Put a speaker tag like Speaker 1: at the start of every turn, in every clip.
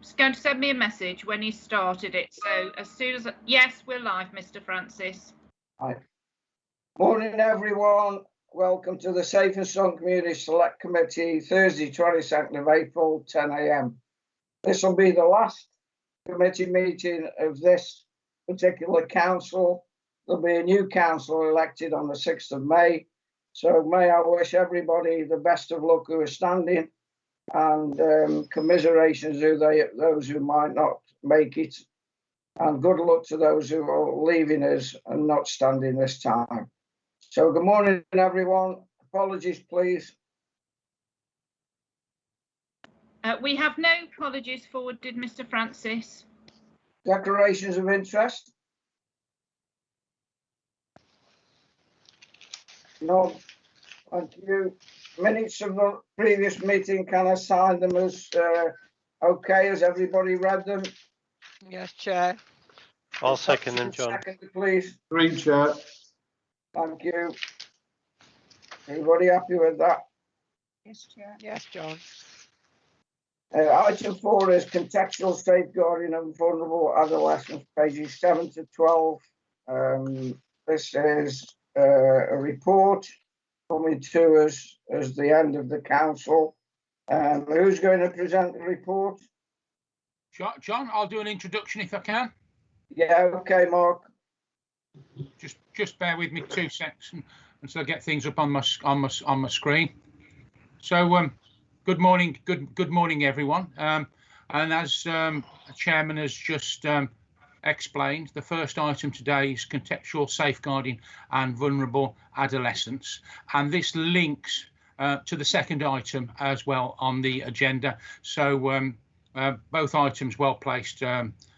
Speaker 1: was going to send me a message when he started it. So as soon as, yes, we're live, Mr. Francis.
Speaker 2: Hi. Morning, everyone. Welcome to the Safe and Sound Community Select Committee, Thursday, 22nd of April, 10 a.m. This will be the last committee meeting of this particular council. There'll be a new council elected on the 6th of May. So may I wish everybody the best of luck who are standing, and commiserations to those who might not make it, and good luck to those who are leaving us and not standing this time. So good morning, everyone. Apologies, please.
Speaker 1: We have no apologies forwarded, Mr. Francis.
Speaker 2: Declarations of interest? No. Thank you. Minutes of the previous meeting, can I sign them as okay? Has everybody read them?
Speaker 3: Yes, Chair.
Speaker 4: I'll second them, John.
Speaker 2: Second, please.
Speaker 5: Green, Chair.
Speaker 2: Thank you. Everybody happy with that?
Speaker 1: Yes, Chair.
Speaker 3: Yes, John.
Speaker 2: Item 4 is contextual safeguarding of vulnerable adolescents, pages 7 to 12. This is a report coming to us as the end of the council. Who's going to present the report?
Speaker 6: John, I'll do an introduction if I can.
Speaker 2: Yeah, okay, Mark.
Speaker 6: Just bear with me 2 seconds until I get things up on my screen. So good morning, everyone. And as the chairman has just explained, the first item today is contextual safeguarding and vulnerable adolescents, and this links to the second item as well on the agenda. So both items well placed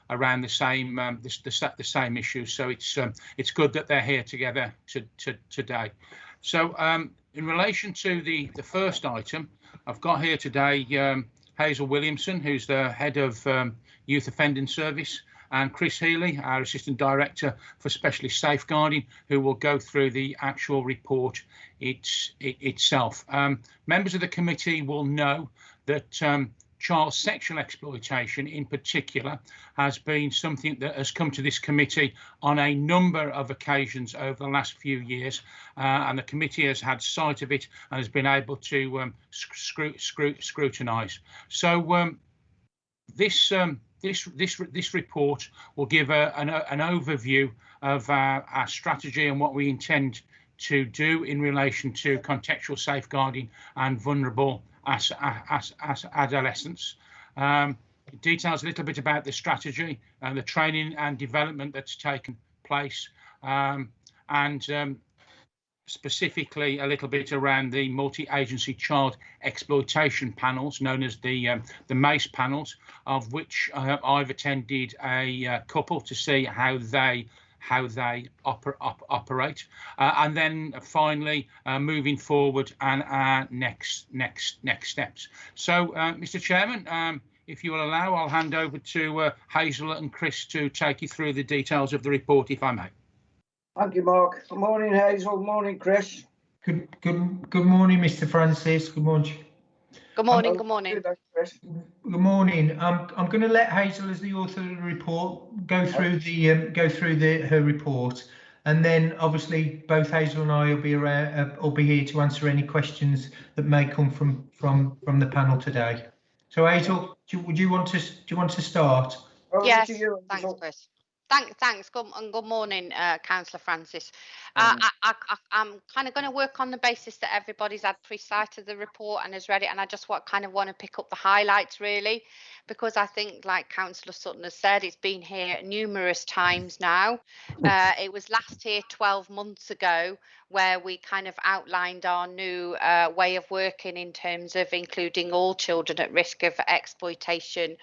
Speaker 6: around the same the same issues. So it's good that they're here together today. So in relation to the first item, I've got here today Hazel Williamson, who's the head of Youth Offending Service, and Chris Healy, our Assistant Director for Specialist Safeguarding, who will go through the actual report itself. Members of the committee will know that child sexual exploitation in particular has been something that has come to this committee on a number of occasions over the last few years, and the committee has had sight of it and has been able to scrutinise. So this report will give an overview of our strategy and what we intend to do in relation to contextual safeguarding and vulnerable as adolescents. It details a little bit about the strategy and the training and development that's taken place, and specifically a little bit around the multi-agency child exploitation panels, known as the MACE panels, of which I've attended a couple to see how they operate, and then finally moving forward and our next steps. So, Mr. Chairman, if you will allow, I'll hand over to Hazel and Chris to take you through the details of the report, if I may.
Speaker 2: Thank you, Mark. Good morning, Hazel. Good morning, Chris.
Speaker 7: Good morning, Mr. Francis. Good morning.
Speaker 3: Good morning. Good morning.
Speaker 2: Chris.
Speaker 7: Good morning. I'm going to let Hazel, as the author of the report, go through her report, and then obviously both Hazel and I will be around. Will be here to answer any questions that may come from the panel today. So, Hazel, do you want to start?
Speaker 3: Yes. Thanks, Chris. Thanks. Good morning, Councillor Francis. I'm kind of going to work on the basis that everybody's had pre-sight of the report and has read it, and I just want to pick up the highlights really, because I think, like Councillor Sutton has said, it's been here numerous times now. It was last here 12 months ago where we kind of outlined our new way of working in terms of including all children at risk of exploitation,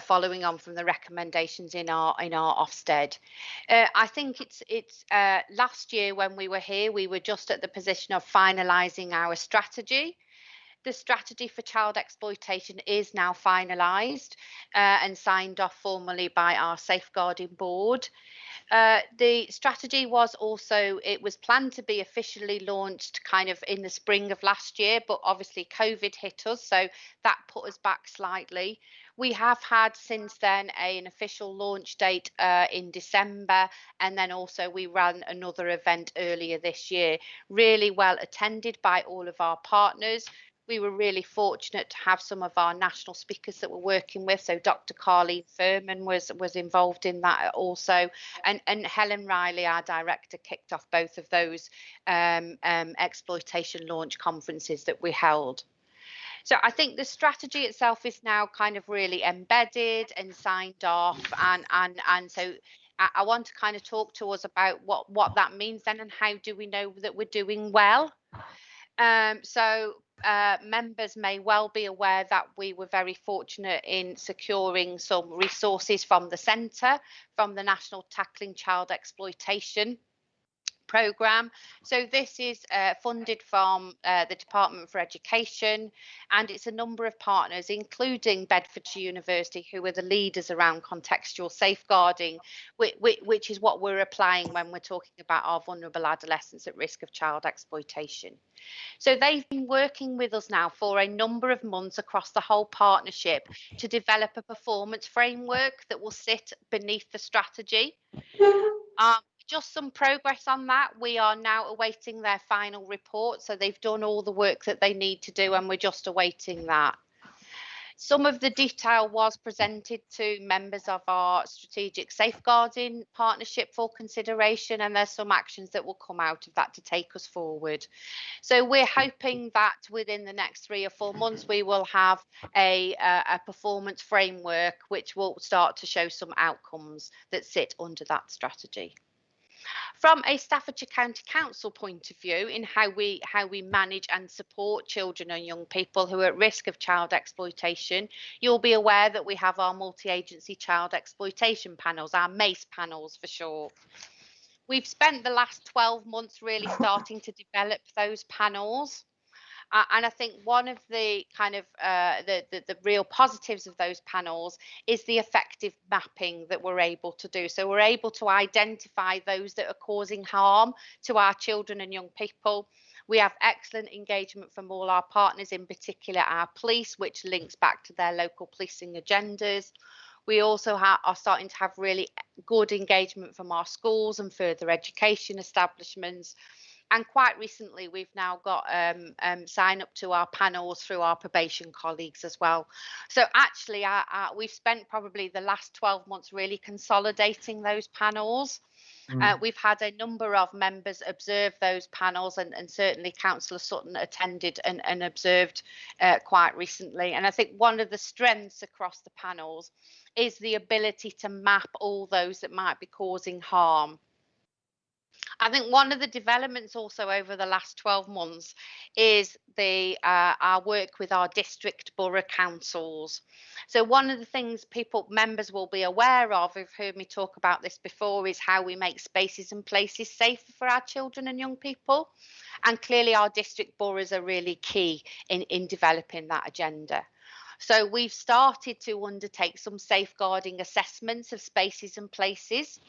Speaker 3: following on from the recommendations in our Ofsted. I think it's last year when we were here, we were just at the position of finalising our strategy. The strategy for child exploitation is now finalised and signed off formally by our safeguarding board. The strategy was planned to be officially launched kind of in the spring of last year, but obviously COVID hit us, so that put us back slightly. We have had since then an official launch date in December, and then also we ran another event earlier this year, really well attended by all of our partners. We were really fortunate to have some of our national speakers that we're working with. So Dr. Carleen Furman was involved in that also, and Helen Riley, our director, kicked off both of those exploitation launch conferences that we held. So I think the strategy itself is now kind of really embedded and signed off, and so I want to kind of talk to us about what that means then, and how do we know that we're doing well. Members may well be aware that we were very fortunate in securing some resources from the centre, from the National Tackling Child Exploitation programme. So this is funded from the Department for Education, and it's a number of partners, including Bedfordshire University, who are the leaders around contextual safeguarding, which is what we're applying when we're talking about our vulnerable adolescents at risk of child exploitation. So they've been working with us now for a number of months across the whole partnership to develop a performance framework that will sit beneath the strategy. Just some progress on that. We are now awaiting their final report. So they've done all the work that they need to do, and we're just awaiting that. Some of the detail was presented to members of our strategic safeguarding partnership for consideration, and there's some actions that will come out of that to take us forward. So we're hoping that within the next 3 or 4 months we will have a performance framework which will start to show some outcomes that sit under that strategy. From a Staffordshire County Council point of view, in how we manage and support children and young people who are at risk of child exploitation, you'll be aware that we have our multi-agency child exploitation panels, our MACE panels for short. We've spent the last 12 months really starting to develop those panels. And I think one of the kind of the real positives of those panels is the effective mapping that we're able to do. So we're able to identify those that are causing harm to our children and young people. We have excellent engagement from all our partners, in particular our police, which links back to their local policing agendas. We also are starting to have really good engagement from our schools and further education establishments. And quite recently, we've now got sign up to our panels through our probation colleagues as well. So actually, we've spent probably the last 12 months really consolidating those panels. We've had a number of members observe those panels, and certainly Councillor Sutton attended and observed quite recently. And I think one of the strengths across the panels is the ability to map all those that might be causing harm. I think one of the developments also over the last 12 months is our work with our district borough councils. So one of the things members will be aware of, who've heard me talk about this before, is how we make spaces and places safer for our children and young people. And clearly our district boroughs are really key in developing that agenda. So we've started to undertake some safeguarding assessments of spaces and places.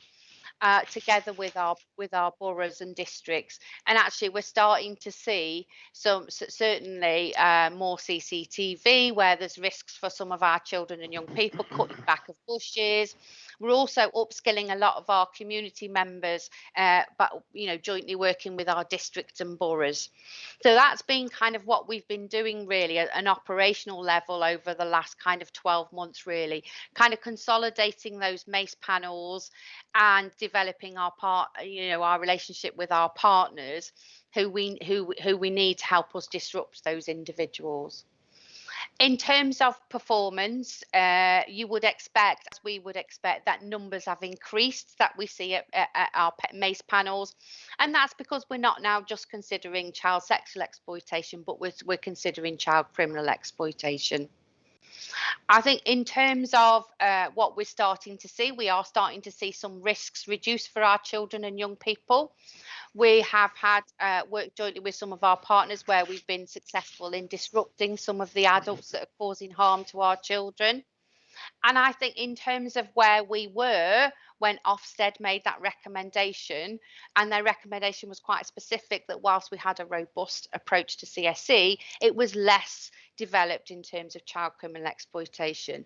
Speaker 3: Together with our boroughs and districts, and actually we're starting to see certainly more CCTV where there's risks for some of our children and young people, cutting back of bushes. We're also upskilling a lot of our community members, but jointly working with our districts and boroughs. So that's been kind of what we've been doing really at an operational level over the last kind of 12 months, really kind of consolidating those MACE panels and developing our relationship with our partners who we need to help us disrupt those individuals. In terms of performance, you would expect, as we would expect, that numbers have increased that we see at our MACE panels, and that's because we're not now just considering child sexual exploitation, but we're considering child criminal exploitation. I think in terms of what we're starting to see, we are starting to see some risks reduced for our children and young people. We have had work jointly with some of our partners where we've been successful in disrupting some of the adults that are causing harm to our children. And I think in terms of where we were, when Ofsted made that recommendation, and their recommendation was quite specific that whilst we had a robust approach to CSE, it was less developed in terms of child criminal exploitation.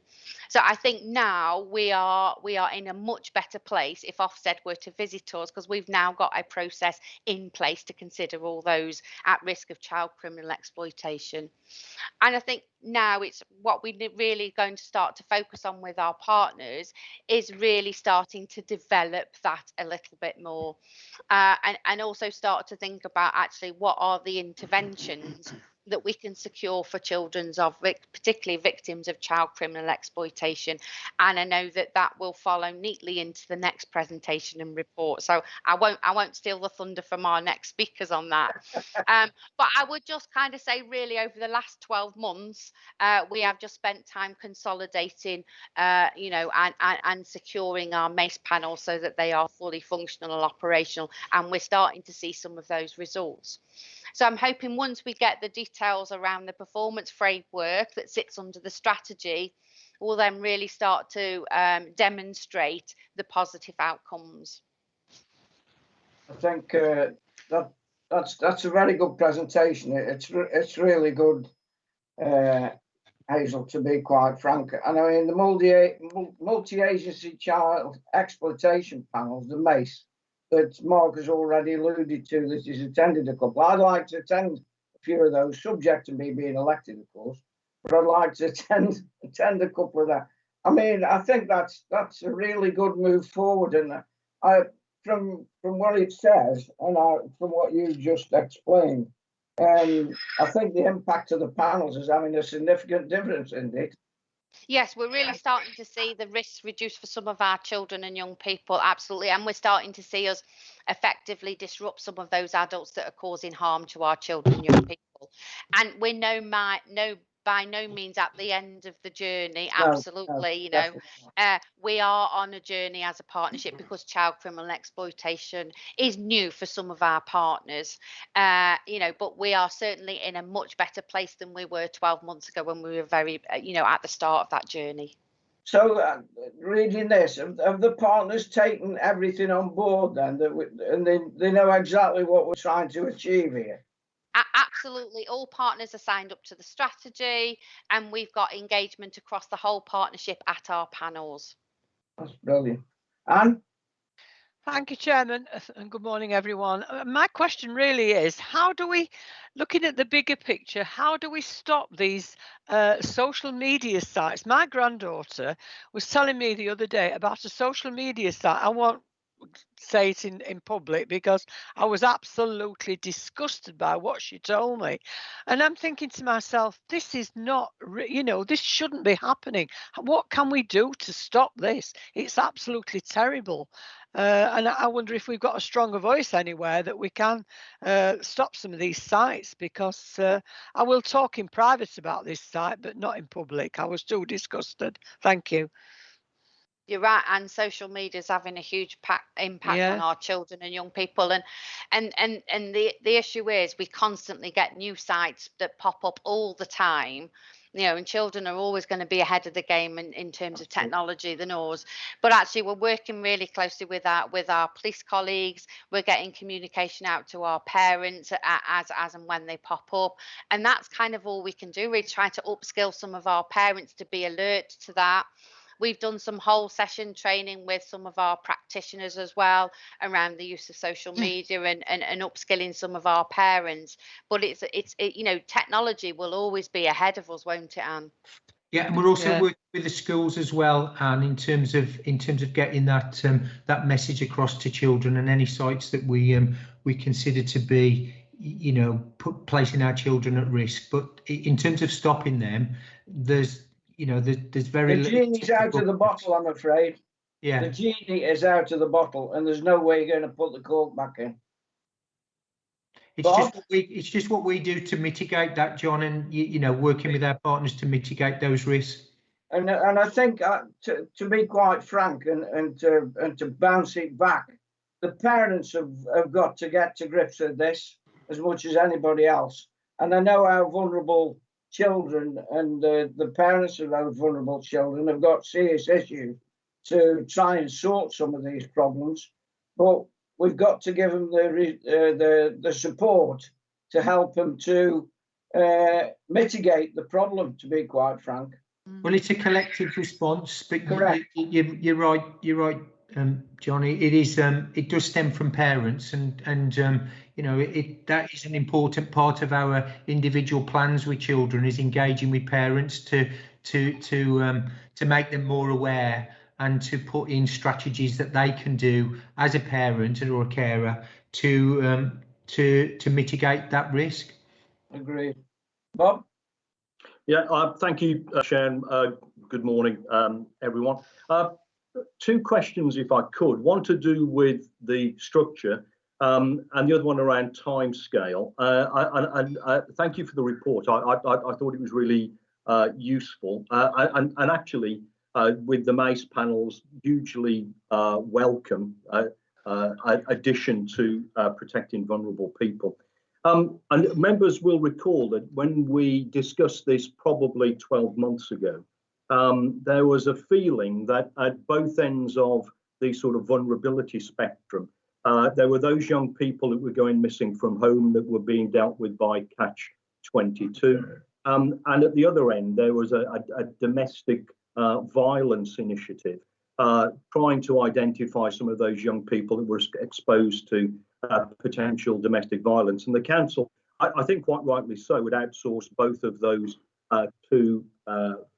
Speaker 3: So I think now we are in a much better place if Ofsted were to visit us, because we've now got a process in place to consider all those at risk of child criminal exploitation. And I think now it's what we're really going to start to focus on with our partners is really starting to develop that a little bit more, and also start to think about actually what are the interventions that we can secure for children of particularly victims of child criminal exploitation. And I know that that will follow neatly into the next presentation and report, so I won't steal the thunder from our next speakers on that. But I would just kind of say really over the last 12 months we have just spent time consolidating and securing our MACE panel so that they are fully functional and operational, and we're starting to see some of those results. So I'm hoping once we get the details around the performance framework that sits under the strategy, we'll then really start to demonstrate the positive outcomes.
Speaker 2: I think that's a very good presentation. It's really good, Hazel, to be quite frank. And I mean the multi-agency child exploitation panels, the MACE, that Mark has already alluded to, that he's attended a couple. I'd like to attend a few of those, subject to me being elected, of course, but I'd like to attend a couple of that. I mean, I think that's a really good move forward, and from what it says and from what you just explained, I think the impact of the panels is having a significant difference in it.
Speaker 3: Yes, we're really starting to see the risks reduced for some of our children and young people, absolutely. And we're starting to see us effectively disrupt some of those adults that are causing harm to our children and young people. And we're by no means at the end of the journey, absolutely. We are on a journey as a partnership because child criminal exploitation is new for some of our partners, but we are certainly in a much better place than we were 12 months ago when we were very, at the start of that journey.
Speaker 2: So reading this, have the partners taken everything on board then, and they know exactly what we're trying to achieve here?
Speaker 3: Absolutely. All partners are signed up to the strategy, and we've got engagement across the whole partnership at our panels.
Speaker 2: That's brilliant. Anne?
Speaker 5: Thank you, Chairman, and good morning, everyone. My question really is, how do we, looking at the bigger picture, how do we stop these social media sites? My granddaughter was telling me the other day about a social media site. I won't say it in public because I was absolutely disgusted by what she told me, and I'm thinking to myself, this is not, this shouldn't be happening. What can we do to stop this? It's absolutely terrible, and I wonder if we've got a stronger voice anywhere that we can stop some of these sites, because I will talk in private about this site but not in public. I was too disgusted. Thank you.
Speaker 3: You're right, and social media is having a huge impact on our children and young people, and the issue is we constantly get new sites that pop up all the time, and children are always going to be ahead of the game in terms of technology than us. But actually, we're working really closely with our police colleagues. We're getting communication out to our parents as and when they pop up, and that's kind of all we can do. We're trying to upskill some of our parents to be alert to that. We've done some whole session training with some of our practitioners as well around the use of social media and upskilling some of our parents. But it's technology will always be ahead of us, won't it, Anne?
Speaker 7: Yeah, and we're also working with the schools as well, Anne, in terms of getting that that message across to children, and any sites that we consider to be, placing our children at risk. But in terms of stopping them, there's very little.
Speaker 2: The genie's out of the bottle, I'm afraid.
Speaker 7: Yeah.
Speaker 2: The genie is out of the bottle, and there's no way you're going to put the cork back in.
Speaker 7: It's just what we do to mitigate that, John, and working with our partners to mitigate those risks.
Speaker 2: And I think to be quite frank and to bounce it back, the parents have got to get to grips with this as much as anybody else. And I know how vulnerable children and the parents of those vulnerable children have got serious issues. to try and sort some of these problems, but we've got to give them the support to help them to mitigate the problem, to be quite frank.
Speaker 7: Well, it's a collective response, but
Speaker 2: Correct.
Speaker 7: You're right, Johnny. It is. It does stem from parents, and you know, that is an important part of our individual plans with children, is engaging with parents to make them more aware and to put in strategies that they can do as a parent or a carer to mitigate that risk.
Speaker 2: Agreed. Bob?
Speaker 8: Yeah, thank you, Sharon. Good morning, everyone. Two questions, if I could. One to do with the structure, and the other one around timescale. Thank you for the report. I thought it was really useful, and actually, with the MACE panels, hugely welcome addition to protecting vulnerable people. And members will recall that when we discussed this probably 12 months ago, there was a feeling that at both ends of the sort of vulnerability spectrum, there were those young people that were going missing from home that were being dealt with by Catch 22. And at the other end, there was a domestic violence initiative trying to identify some of those young people that were exposed to potential domestic violence. And the council, I think quite rightly so, would outsource both of those two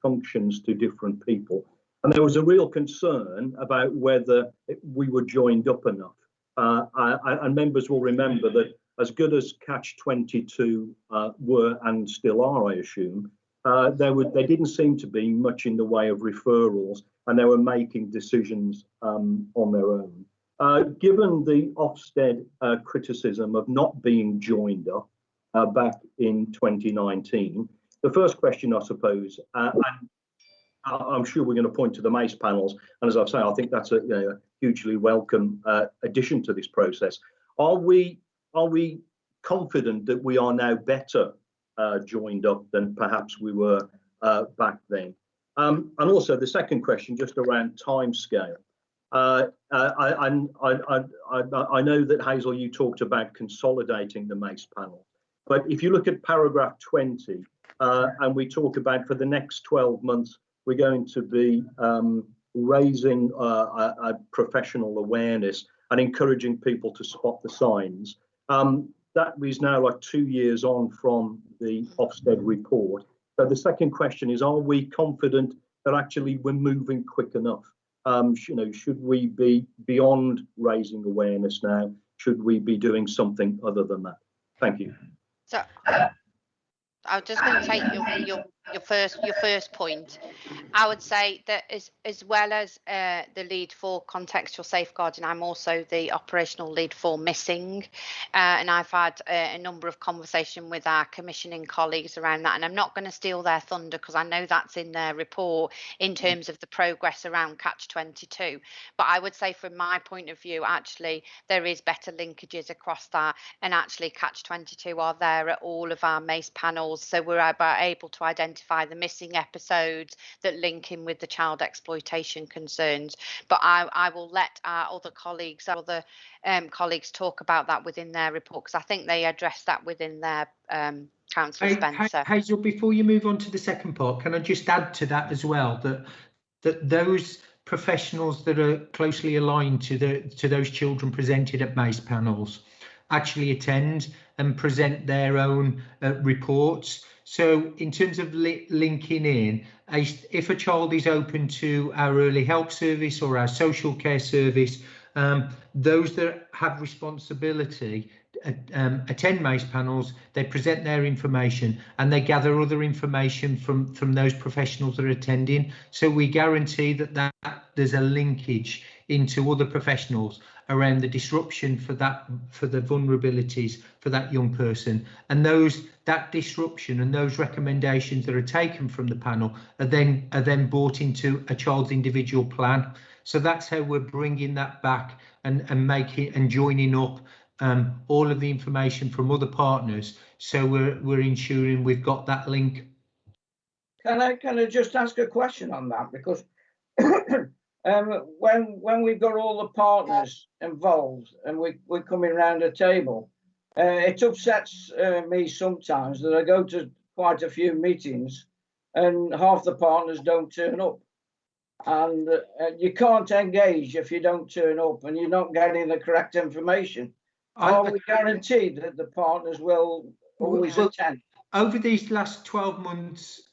Speaker 8: functions to different people. And there was a real concern about whether we were joined up enough. And members will remember that as good as Catch 22 were and still are, I assume, there didn't seem to be much in the way of referrals, and they were making decisions on their own. Given the Ofsted criticism of not being joined up back in 2019, the first question, I suppose, and I'm sure we're going to point to the MACE panels, and as I've said, I think that's a hugely welcome addition to this process. Are we confident that we are now better joined up than perhaps we were back then? And also the second question, just around timescale. I know that, Hazel, you talked about consolidating the MACE panel, but if you look at paragraph 20, and we talk about for the next 12 months, we're going to be raising a professional awareness and encouraging people to spot the signs. That is now like 2 years on from the Ofsted report. So the second question is, are we confident that actually we're moving quick enough? Should we be beyond raising awareness now? Should we be doing something other than that? Thank you.
Speaker 3: So I was just going to take your first point. I would say that as well as the lead for contextual safeguarding, I'm also the operational lead for missing, and I've had a number of conversations with our commissioning colleagues around that, and I'm not going to steal their thunder because I know that's in their report in terms of the progress around Catch 22. But I would say from my point of view, actually there is better linkages across that, and actually Catch 22 are there at all of our MACE panels, so we're able to identify the missing episodes that link in with the child exploitation concerns. But I will let our other colleagues talk about that within their report, because I think they address that within their Councillor Spencer.
Speaker 7: Hazel, before you move on to the second part, can I just add to that as well that those professionals that are closely aligned to those children presented at MACE panels actually attend and present their own reports. So in terms of linking in, if a child is open to our early help service or our social care service, those that have responsibility attend MACE panels, they present their information and they gather other information from those professionals that are attending. So we guarantee that there's a linkage into other professionals around the disruption for the vulnerabilities for that young person, and that disruption and those recommendations that are taken from the panel are then brought into a child's individual plan. So that's how we're bringing that back and making and joining up all of the information from other partners. So we're ensuring we've got that link.
Speaker 2: Can I just ask a question on that? Because when we've got all the partners involved and we're coming round a table, it upsets me sometimes that I go to quite a few meetings and half the partners don't turn up. And you can't engage if you don't turn up and you're not getting the correct information. Are we guaranteed that the partners will always attend?
Speaker 7: Over these last 12 months,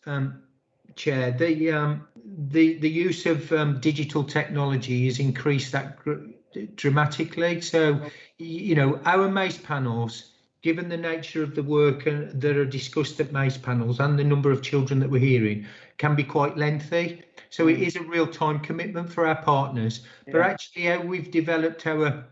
Speaker 7: Chair, the use of digital technology has increased that dramatically. So, you know, our MACE panels, given the nature of the work that are discussed at MACE panels and the number of children that we're hearing, can be quite lengthy. So it is a real time commitment for our partners. Yeah. But actually, how we've developed our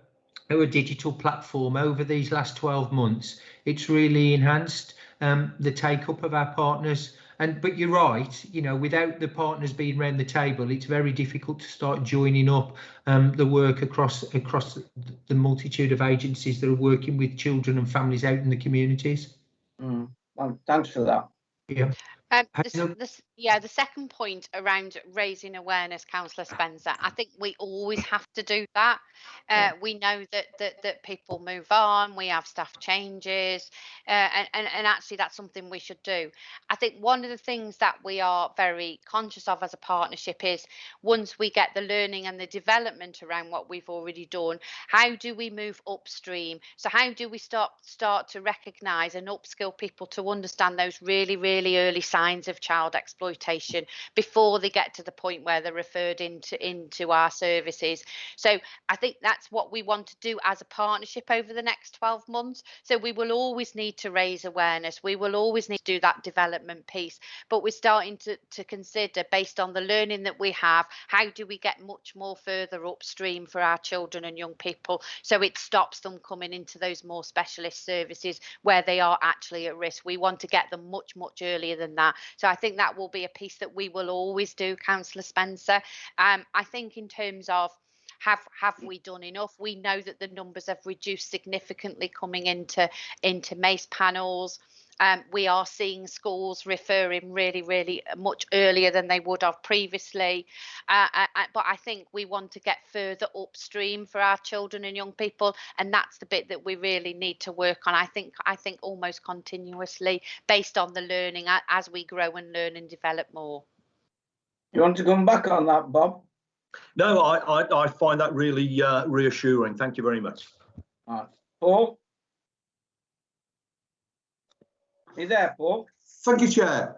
Speaker 7: digital platform over these last 12 months, it's really enhanced the take up of our partners. But you're right, you know, without the partners being around the table, it's very difficult to start joining up the work across the multitude of agencies that are working with children and families out in the communities.
Speaker 2: Well, thanks for that.
Speaker 7: Yeah.
Speaker 3: The second point around raising awareness, Councillor Spencer, I think we always have to do that. We know that people move on, we have staff changes, and actually that's something we should do. I think one of the things that we are very conscious of as a partnership is once we get the learning and the development around what we've already done, how do we move upstream? So how do we start to recognise and upskill people to understand those really, really early signs of child exploitation before they get to the point where they're referred into our services. So I think that's what we want to do as a partnership over the next 12 months. So we will always need to raise awareness. We will always need to do that development piece, but we're starting to consider, based on the learning that we have, how do we get much more further upstream for our children and young people so it stops them coming into those more specialist services where they are actually at risk. We want to get them much earlier than that. So I think that will be a piece that we will always do, Councillor Spencer. I think in terms of have we done enough? We know that the numbers have reduced significantly coming into MACE panels. We are seeing schools referring really much earlier than they would have previously. But I think we want to get further upstream for our children and young people, and that's the bit that we really need to work on. I think almost continuously, based on the learning as we grow and learn and develop more.
Speaker 2: You want to come back on that, Bob?
Speaker 8: No, I find that really reassuring. Thank you very much.
Speaker 2: Paul? Are you there, Paul?
Speaker 9: Thank you, Chair.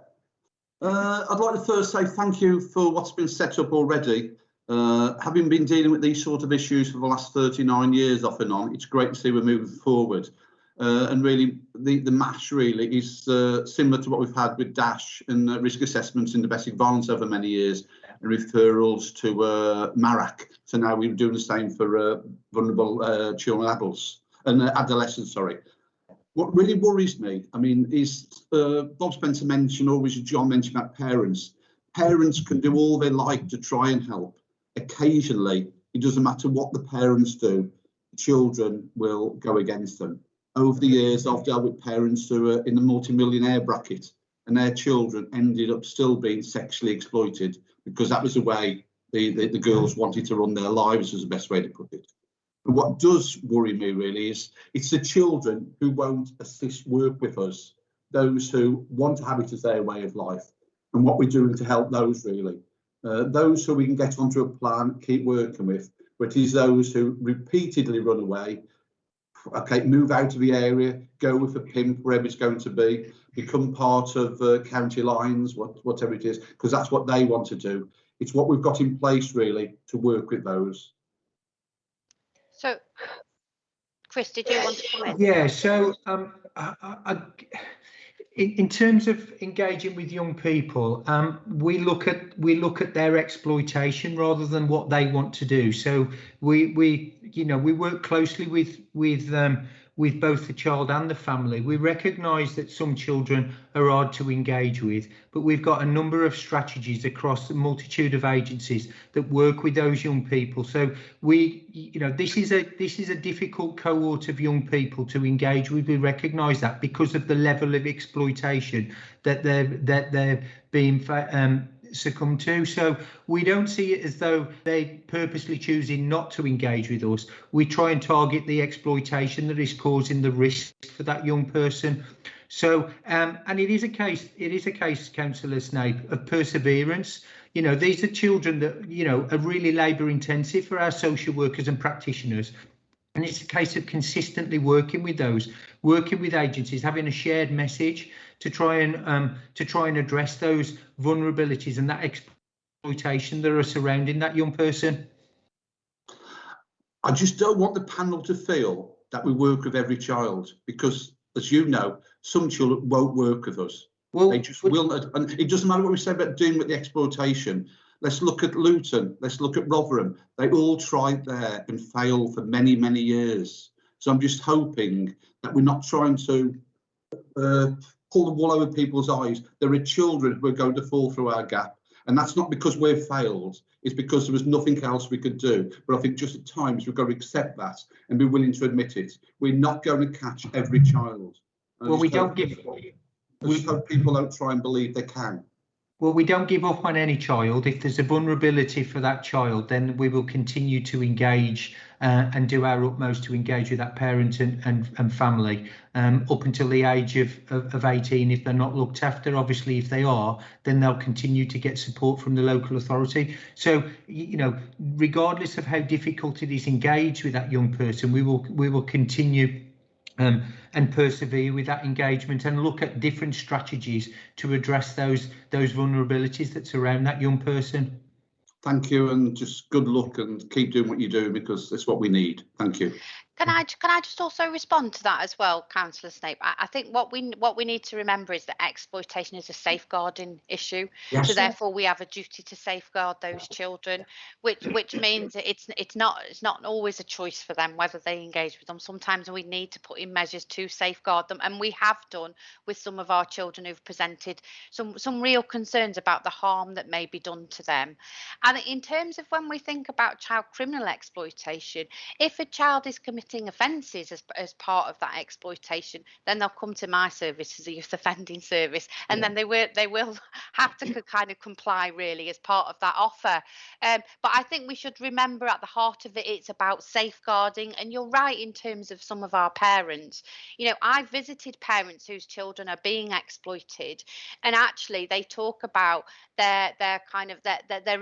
Speaker 9: I'd like to first say thank you for what's been set up already. Having been dealing with these sort of issues for the last 39 years off and on, it's great to see we're moving forward. And really, the maths really is similar to what we've had with DASH and risk assessments in domestic violence over many years, and referrals to MARAC. So now we're doing the same for vulnerable children and adults and adolescents, sorry. What really worries me, I mean, is Bob Spencer mentioned, or was John mentioned about parents. Parents can do all they like to try and help. Occasionally, it doesn't matter what the parents do, children will go against them. Over the years, I've dealt with parents who are in the multi-millionaire bracket, and their children ended up still being sexually exploited because that was the way the girls wanted to run their lives, was the best way to put it. But what does worry me really is it's the children who won't work with us, those who want to have it as their way of life, and what we're doing to help those really. Those who we can get onto a plan, keep working with, but it is those who repeatedly run away, okay, move out of the area, go with a pimp, wherever it's going to be, become part of county lines, whatever it is, because that's what they want to do. It's what we've got in place really to work with those.
Speaker 3: So, Chris, did you want to comment?
Speaker 7: Yeah, so in terms of engaging with young people, we look at their exploitation rather than what they want to do. So we work closely with both the child and the family. We recognise that some children are hard to engage with, but we've got a number of strategies across a multitude of agencies that work with those young people. So this is a difficult cohort of young people to engage with. We recognise that because of the level of exploitation that they're being succumb to. So we don't see it as though they purposely choosing not to engage with us. We try and target the exploitation that is causing the risk for that young person. So and it is a case, Councillor Snape, of perseverance. You know, these are children that, you know, are really labour intensive for our social workers and practitioners. And it's a case of consistently working with agencies, having a shared message to try and address those vulnerabilities and that exploitation that are surrounding that young person.
Speaker 9: I just don't want the panel to feel that we work with every child, because, as you know, some children won't work with us. Well, they just will not, and it doesn't matter what we say about dealing with the exploitation. Let's look at Luton, let's look at Rotherham. They all tried there and failed for many, many years. So I'm just hoping that we're not trying to pull the wool over people's eyes. There are children who are going to fall through our gap. And that's not because we've failed, it's because there was nothing else we could do. But I think just at times we've got to accept that and be willing to admit it. We're not going to catch every child. Well, we don't give. We hope people don't try and believe they can.
Speaker 7: Well, we don't give up on any child. If there's a vulnerability for that child, then we will continue to engage and do our utmost to engage with that parent and family up until the age of 18. If they're not looked after, obviously, if they are, then they'll continue to get support from the local authority. So, you know, regardless of how difficult it is to engage with that young person, we will continue and persevere with that engagement and look at different strategies to address those vulnerabilities that surround that young person.
Speaker 9: Thank you, and just good luck and keep doing what you do, because that's what we need. Thank you.
Speaker 3: Can I just also respond to that as well, Councillor Snape? I think what we need to remember is that exploitation is a safeguarding issue. Yes. So therefore we have a duty to safeguard those children, which means it's not always a choice for them whether they engage with them. Sometimes we need to put in measures to safeguard them, and we have done with some of our children who've presented some real concerns about the harm that may be done to them. And in terms of when we think about child criminal exploitation, if a child is committing offences as part of that exploitation, then they'll come to my service as a youth offending service, and then they will have to kind of comply really as part of that offer. But I think we should remember at the heart of it, it's about safeguarding. And you're right in terms of some of our parents. You know, I've visited parents whose children are being exploited, and actually they talk about their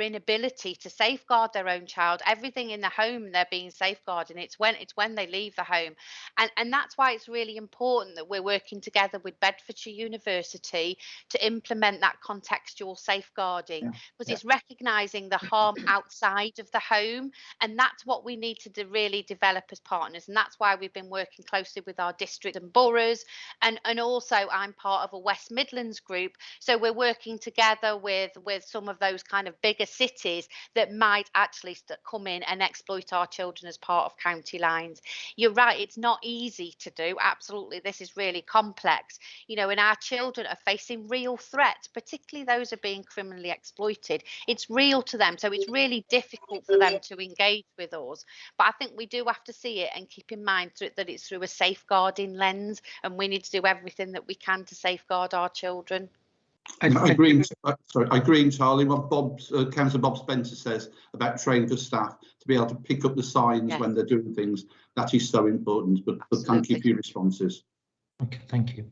Speaker 3: inability to safeguard their own child. Everything in the home they're being safeguarded. It's when they leave the home, and that's why it's really important that we're working together with Bedfordshire University to implement that contextual safeguarding, because it's recognising the harm outside of the home, and that's what we need to really develop as partners. And that's why we've been working closely with our district and boroughs, and also I'm part of a West Midlands group, so we're working together with some of those kind of bigger cities that might actually come in and exploit our children as part of county lines. You're right, it's not easy to do. Absolutely, this is really complex, you know, and our children are facing real threats, particularly those who are being criminally exploited. It's real to them, so it's really difficult for them to engage with us. But I think we do have to see it and keep in mind that it's through a safeguarding lens, and we need to do everything that we can to safeguard our children.
Speaker 9: I agree entirely what Councillor Bob Spencer says about training for staff to be able to pick up the signs when they're doing things. That is so important. But thank you for your responses.
Speaker 7: Okay, thank you.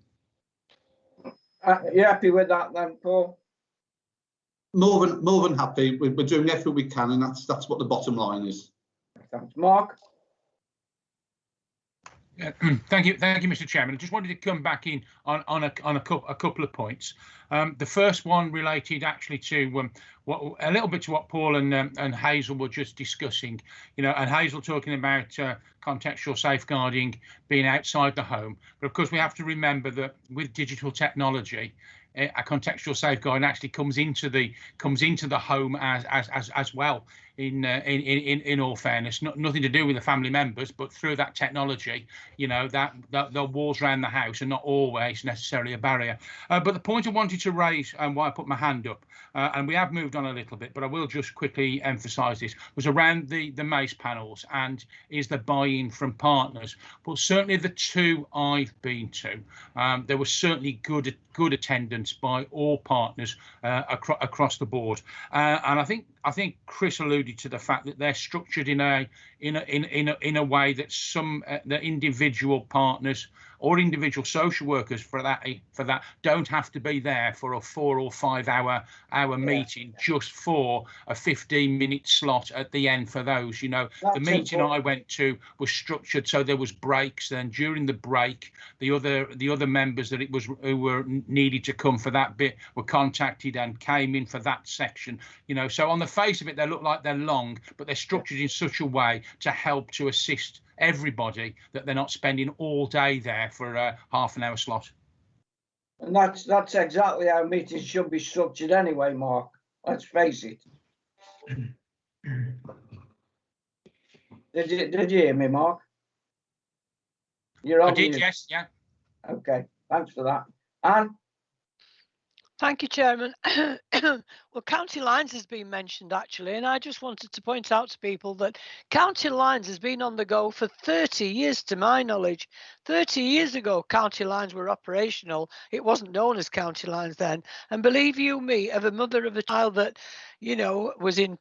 Speaker 2: You happy with that then, Paul?
Speaker 9: More than happy. We're doing everything we can, and that's what the bottom line is.
Speaker 2: Thanks, Mark.
Speaker 6: Yeah, thank you, Mr. Chairman. I just wanted to come back in on a couple of points. The first one related actually to a little bit to what Paul and Hazel were just discussing. You know, and Hazel talking about contextual safeguarding being outside the home. But of course, we have to remember that with digital technology, a contextual safeguarding actually comes into the home as well. In all fairness, nothing to do with the family members, but through that technology, you know, that the walls around the house are not always necessarily a barrier. But the point I wanted to raise, and why I put my hand up, and we have moved on a little bit, but I will just quickly emphasise this, was around the MACE panels and is the buy-in from partners. But certainly the two I've been to, there was certainly good attendance commenced by all partners across the board. And I think Chris alluded to the fact that they're structured in a way that some the individual partners or individual social workers for that don't have to be there for a 4 or 5 hour meeting just for a 15-minute slot at the end for those. You know, the meeting I went to was structured so there was breaks. Then during the break, the other members that who were needed to come for that bit were contacted and came in for that section. You know, so on the face of it, they look like they're long, but they're structured in such a way to help to assist everybody that they're not spending all day there for a half an hour slot.
Speaker 2: And that's exactly how meetings should be structured anyway, Mark. Let's face it. Did you hear me, Mark? You're on.
Speaker 6: I did, yes, yeah.
Speaker 2: Okay, thanks for that. Anne?
Speaker 5: Thank you, Chairman. Well, County Lines has been mentioned, actually, and I just wanted to point out to people that County Lines has been on the go for 30 years, to my knowledge. 30 years ago, County Lines were operational. It wasn't known as County Lines then. And believe you me, of a mother of a child that, you know, was in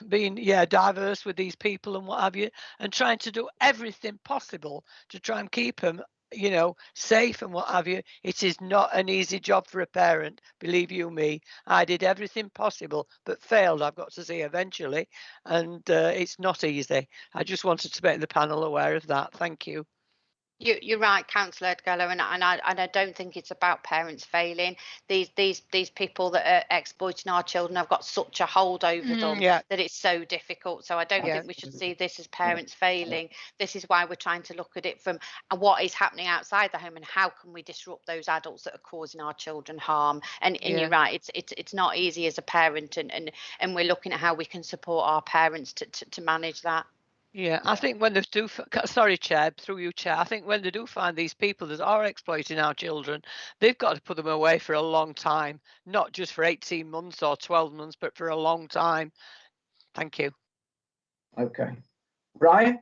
Speaker 5: being diverse with these people and what have you, and trying to do everything possible to try and keep them, you know, safe and what have you. It is not an easy job for a parent, believe you me. I did everything possible but failed, I've got to say, eventually, and it's not easy. I just wanted to make the panel aware of that. Thank you.
Speaker 3: You're right, Councillor Edgeller, and I don't think it's about parents failing. These people that are exploiting our children have got such a hold over them that it's so difficult. So I don't think we should see this as parents failing. This is why we're trying to look at it from what is happening outside the home and how can we disrupt those adults that are causing our children harm. And you're right, it's not easy as a parent, and we're looking at how we can support our parents to manage that.
Speaker 5: Yeah, I think when they do, sorry, Chair, through you, Chair, I think when they do find these people that are exploiting our children, they've got to put them away for a long time, not just for 18 months or 12 months, but for a long time. Thank you.
Speaker 2: Okay. Brian?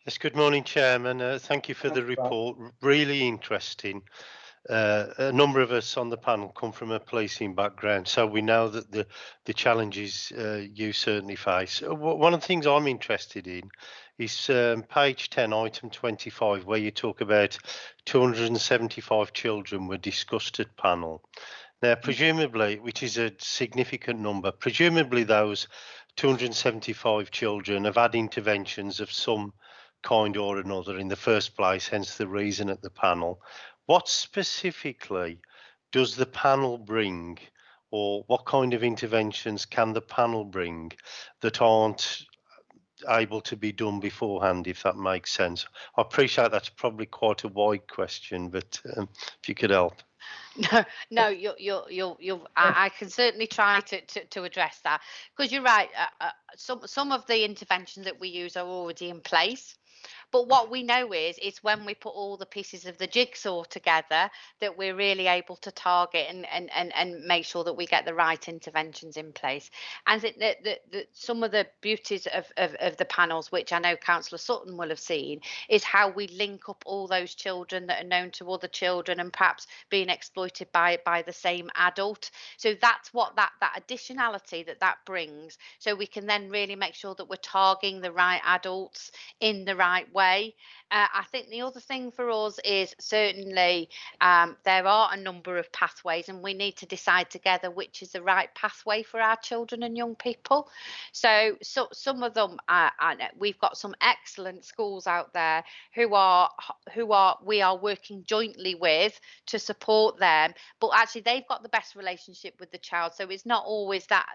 Speaker 4: Yes, good morning, Chairman. Thank you for the report. Really interesting. A number of us on the panel come from a policing background, so we know that the challenges you certainly face. One of the things I'm interested in is page 10, item 25, where you talk about 275 children were discussed at panel. Now, presumably, which is a significant number, presumably those 275 children have had interventions of some kind or another in the first place, hence the reason at the panel. What specifically does the panel bring, or what kind of interventions can the panel bring that aren't able to be done beforehand, if that makes sense? I appreciate that's probably quite a wide question, but if you could help.
Speaker 3: No, I can certainly try to address that, because you're right. Some of the interventions that we use are already in place. But what we know is when we put all the pieces of the jigsaw together that we're really able to target and make sure that we get the right interventions in place. And some of the beauties of the panels, which I know Councillor Sutton will have seen, is how we link up all those children that are known to other children and perhaps being exploited by the same adult. So that's what that additionality that brings. So we can then really make sure that we're targeting the right adults in the right way. I think the other thing for us is certainly there are a number of pathways, and we need to decide together which is the right pathway for our children and young people. So some of them, we've got some excellent schools out there who we are working jointly with to support them, but actually they've got the best relationship with the child. So it's not always that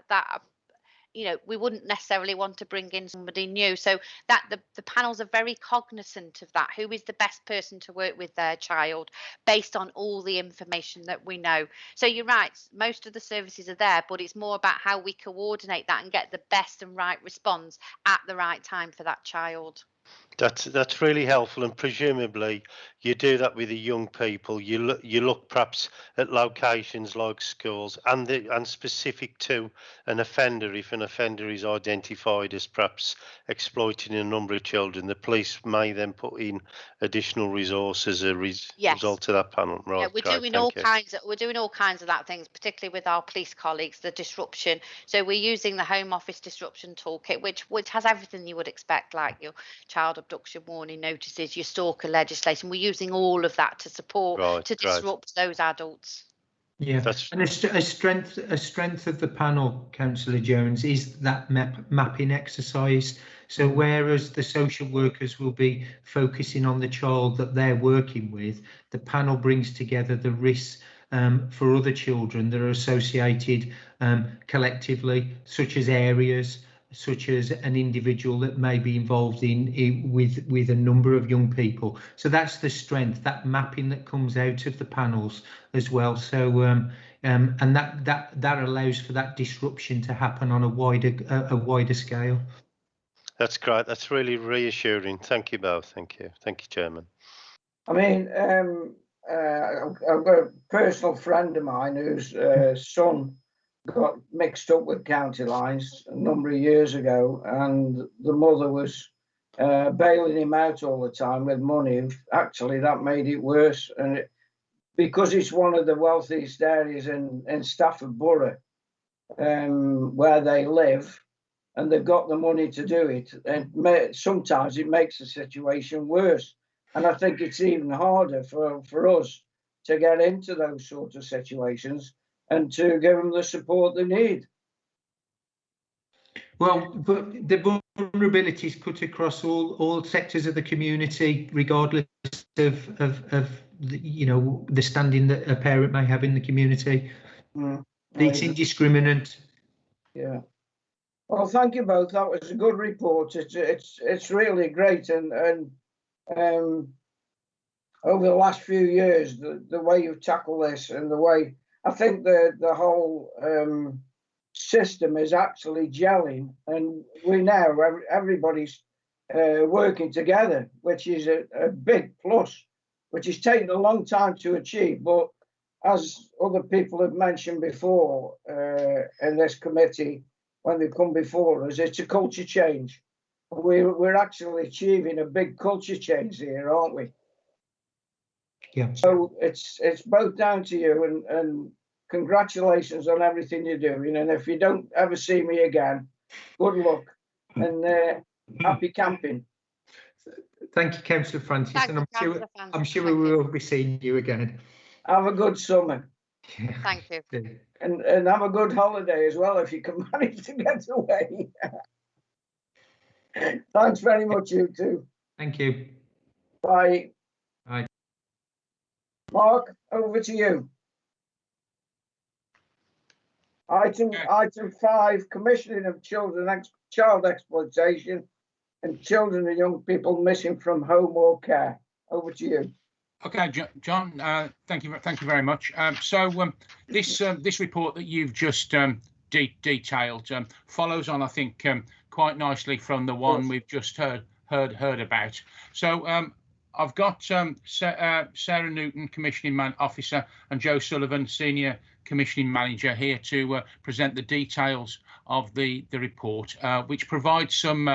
Speaker 3: you know, we wouldn't necessarily want to bring in somebody new. So that the panels are very cognizant of that. Who is the best person to work with their child based on all the information that we know? So you're right, most of the services are there, but it's more about how we coordinate that and get the best and right response at the right time for that child.
Speaker 4: That's really helpful, and presumably you do that with the young people. You look perhaps at locations like schools and specific to an offender. If an offender is identified as perhaps exploiting a number of children, the police may then put in additional resources as a result of that panel. Right.
Speaker 3: Yeah, we're
Speaker 4: great,
Speaker 3: doing
Speaker 4: thank you.
Speaker 3: we're doing all kinds of that things, particularly with our police colleagues, the disruption. So we're using the Home Office disruption toolkit, which has everything you would expect, like your child abduction warning notices, your stalker legislation. We're using all of that to support to disrupt those adults.
Speaker 7: Yeah, and a strength of the panel, Councillor Jones, is that mapping exercise. So whereas the social workers will be focusing on the child that they're working with, the panel brings together the risks for other children that are associated collectively, such as areas, such as an individual that may be involved with a number of young people. So that's the strength, that mapping that comes out of the panels as well. So and that allows for that disruption to happen on a wider scale.
Speaker 4: That's great. That's really reassuring. Thank you both. Thank you, Chairman.
Speaker 2: I mean, I've got a personal friend of mine whose son got mixed up with county lines a number of years ago, and the mother was bailing him out all the time with money. Actually, that made it worse, and because it's one of the wealthiest areas in Stafford Borough, where they live, and they've got the money to do it, and sometimes it makes the situation worse. And I think it's even harder for us to get into those sort of situations and to give them the support they need.
Speaker 7: Well, but the vulnerabilities cut across all sectors of the community, regardless of the standing that a parent may have in the community. It's indiscriminate.
Speaker 2: Yeah. Well, thank you both. That was a good report. It's really great, and over the last few years, the way you've tackled this and the way I think the whole system is actually gelling, and we now everybody's working together, which is a big plus, which has taken a long time to achieve. But as other people have mentioned before in this committee, when they come before us, it's a culture change. We're actually achieving a big culture change here, aren't we?
Speaker 7: Yeah.
Speaker 2: So it's both down to you, and congratulations on everything you're doing. And if you don't ever see me again, good luck and happy camping.
Speaker 7: Thank you, Councillor Francis,
Speaker 3: Thanks,
Speaker 7: and I'm sure we will be seeing you again.
Speaker 2: Have a good summer.
Speaker 3: Thank you.
Speaker 2: And have a good holiday as well if you can manage to get away. Thanks very much, you two.
Speaker 7: Thank you.
Speaker 2: Bye.
Speaker 7: Bye.
Speaker 2: Mark, over to you. Item 5, commissioning of child exploitation and children and young people missing from home or care. Over to you.
Speaker 6: Okay, John. Thank you very much. This report that you've just detailed follows on, I think, quite nicely from the one we've just heard about. So I've got Sarah Newton, Commissioning Officer, and Joe Sullivan, Senior Commissioning Manager, here to present the details of the report, which provides some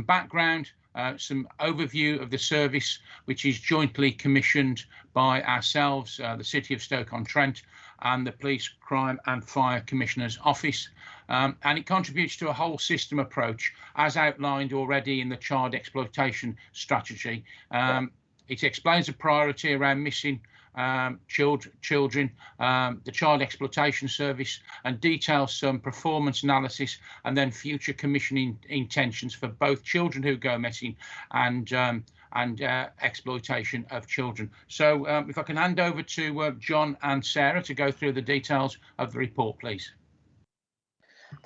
Speaker 6: background, some overview of the service, which is jointly commissioned by ourselves, the City of Stoke-on-Trent, and the Police, Crime and Fire Commissioner's Office. And it contributes to a whole system approach, as outlined already in the child exploitation strategy. It explains a priority around missing children, the child exploitation service, and details some performance analysis and then future commissioning intentions for both children who go missing and exploitation of children. So if I can hand over to John and Sarah to go through the details of the report, please.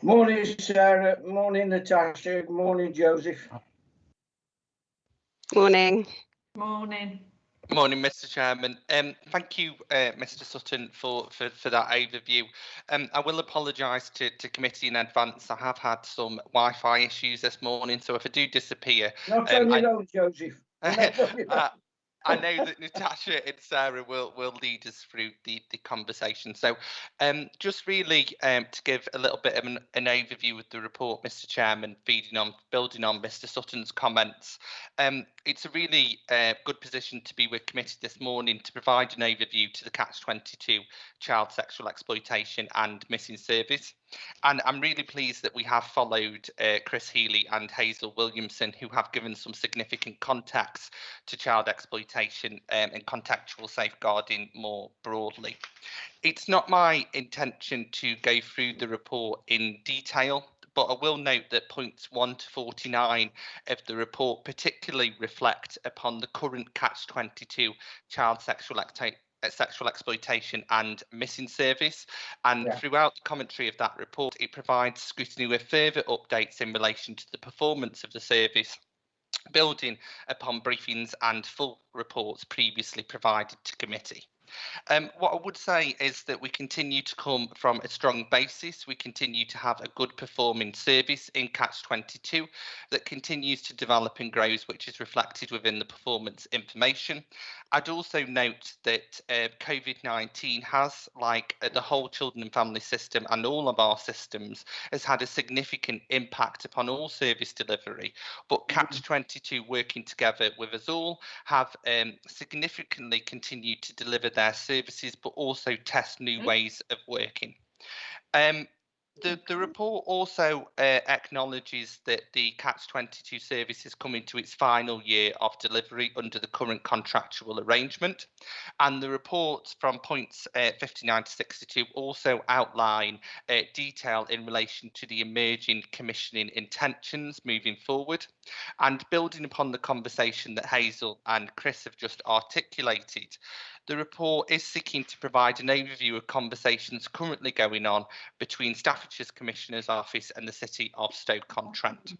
Speaker 2: Morning, Sarah. Morning, Natasha. Morning, Joseph.
Speaker 10: Morning.
Speaker 1: Morning.
Speaker 10: Morning, Mr. Chairman. Thank you, Mr. Sutton, for that overview. I will apologise to committee in advance. I have had some Wi-Fi issues this morning, so if I do disappear,
Speaker 2: Not on your own, Joseph.
Speaker 10: I know that Natasha and Sarah will lead us through the conversation. So just really to give a little bit of an overview of the report, Mr. Chairman, building on Mr. Sutton's comments. It's a really good position to be with committee this morning to provide an overview to the Catch-22 child sexual exploitation and missing service. And I'm really pleased that we have followed Chris Healy and Hazel Williamson, who have given some significant context to child exploitation and contextual safeguarding more broadly. It's not my intention to go through the report in detail, but I will note that points 1 to 49 of the report particularly reflect upon the current Catch-22 child sexual exploitation and missing service, and throughout the commentary of that report it provides scrutiny with further updates in relation to the performance of the service, building upon briefings and full reports previously provided to committee. What I would say is that we continue to come from a strong basis. We continue to have a good performing service in Catch-22 that continues to develop and grows, which is reflected within the performance information. I'd also note that COVID-19 has, like the whole children and family system and all of our systems, has had a significant impact upon all service delivery. But Catch-22 working together with us all have significantly continued to deliver their services, but also test new ways of working. The report also acknowledges that the Catch-22 service is coming to its final year of delivery under the current contractual arrangement, and the reports from points 59 to 62 also outline detail in relation to the emerging commissioning intentions moving forward. And building upon the conversation that Hazel and Chris have just articulated, the report is seeking to provide an overview of conversations currently going on between Staffordshire's Commissioner's Office and the City of Stoke-on-Trent.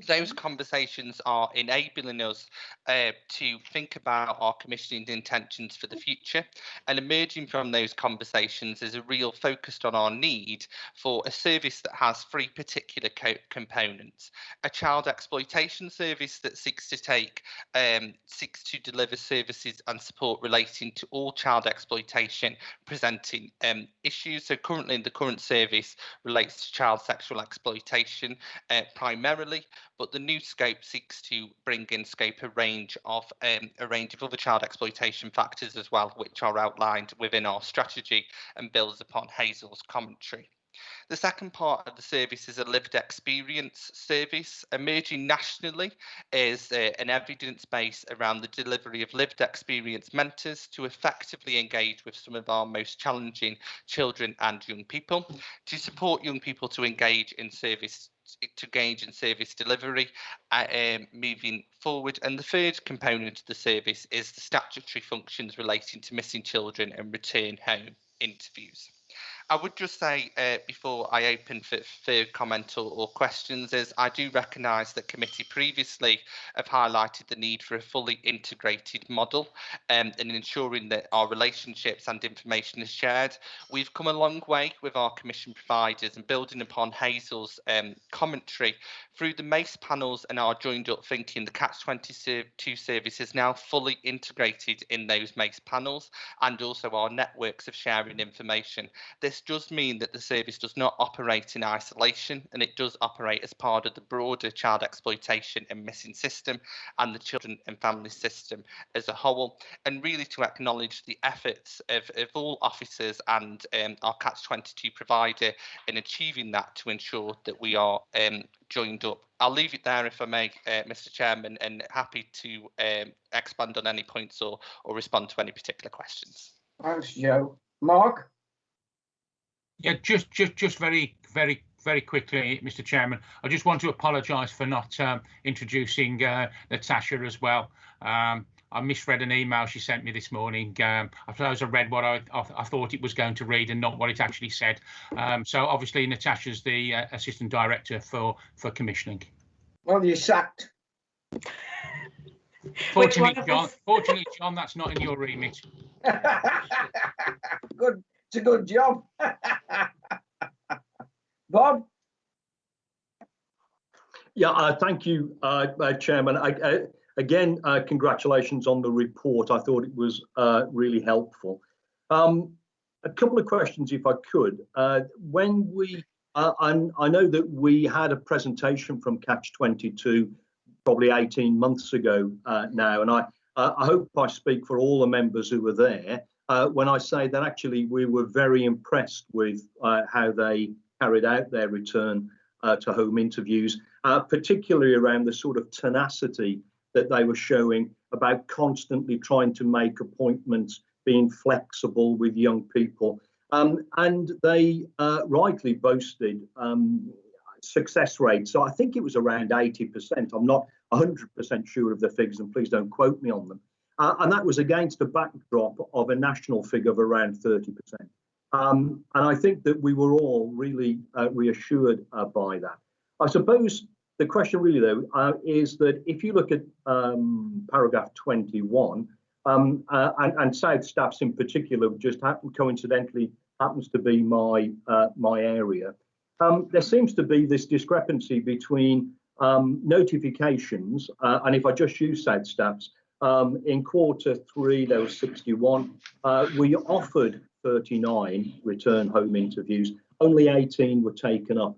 Speaker 10: Those conversations are enabling us to think about our commissioning intentions for the future, and emerging from those conversations is a real focus on our need for a service that has three particular components: a child exploitation service that seeks to deliver services and support relating to all child exploitation presenting issues. So currently the current service relates to child sexual exploitation primarily, but the new scope seeks to bring in scope a range of other child exploitation factors as well, which are outlined within our strategy and builds upon Hazel's commentary. The second part of the service is a lived experience service. Emerging nationally is an evidence base around the delivery of lived experience mentors to effectively engage with some of our most challenging children and young people, to support young people to engage in service delivery moving forward. And the third component of the service is the statutory functions relating to missing children and return home interviews. I would just say before I open for comment or questions is I do recognise that committee previously have highlighted the need for a fully integrated model and ensuring that our relationships and information is shared. We've come a long way with our commission providers, and building upon Hazel's commentary, through the MACE panels and our joined up thinking, the Catch-22 service is now fully integrated in those MACE panels and also our networks of sharing information. This does mean that the service does not operate in isolation, and it does operate as part of the broader child exploitation and missing system and the children and family system as a whole, and really to acknowledge the efforts of all officers and our Catch-22 provider in achieving that to ensure that we are joined up. I'll leave it there if I may, Mr. Chairman, and happy to expand on any points or respond to any particular questions.
Speaker 2: Thanks, Joe. Mark?
Speaker 6: Yeah, just very quickly, Mr. Chairman. I just want to apologise for not introducing Natasha as well. I misread an email she sent me this morning. I suppose I read what I thought it was going to read and not what it actually said. So obviously Natasha's the Assistant Director for Commissioning.
Speaker 2: Well, you're sacked.
Speaker 6: Fortunately, John, that's not in your remit.
Speaker 2: Good, it's a good job. Bob?
Speaker 8: Yeah, thank you, Chairman. Again, congratulations on the report. I thought it was really helpful. A couple of questions, if I could. When we, I know that we had a presentation from Catch-22 probably 18 months ago now, and I hope I speak for all the members who were there when I say that actually we were very impressed with how they carried out their return to home interviews, particularly around the sort of tenacity that they were showing about constantly trying to make appointments, being flexible with young people. And they rightly boasted success rates. So I think it was around 80%. I'm not 100% sure of the figures, and please don't quote me on them. And that was against a backdrop of a national figure of around 30%. And I think that we were all really reassured by that. I suppose the question really, though, is that if you look at paragraph 21, and South Staffs in particular, just coincidentally happens to be my area, there seems to be this discrepancy between notifications, and if I just use South Staffs, in Q3 there was 61. We offered 39 return home interviews, only 18 were taken up.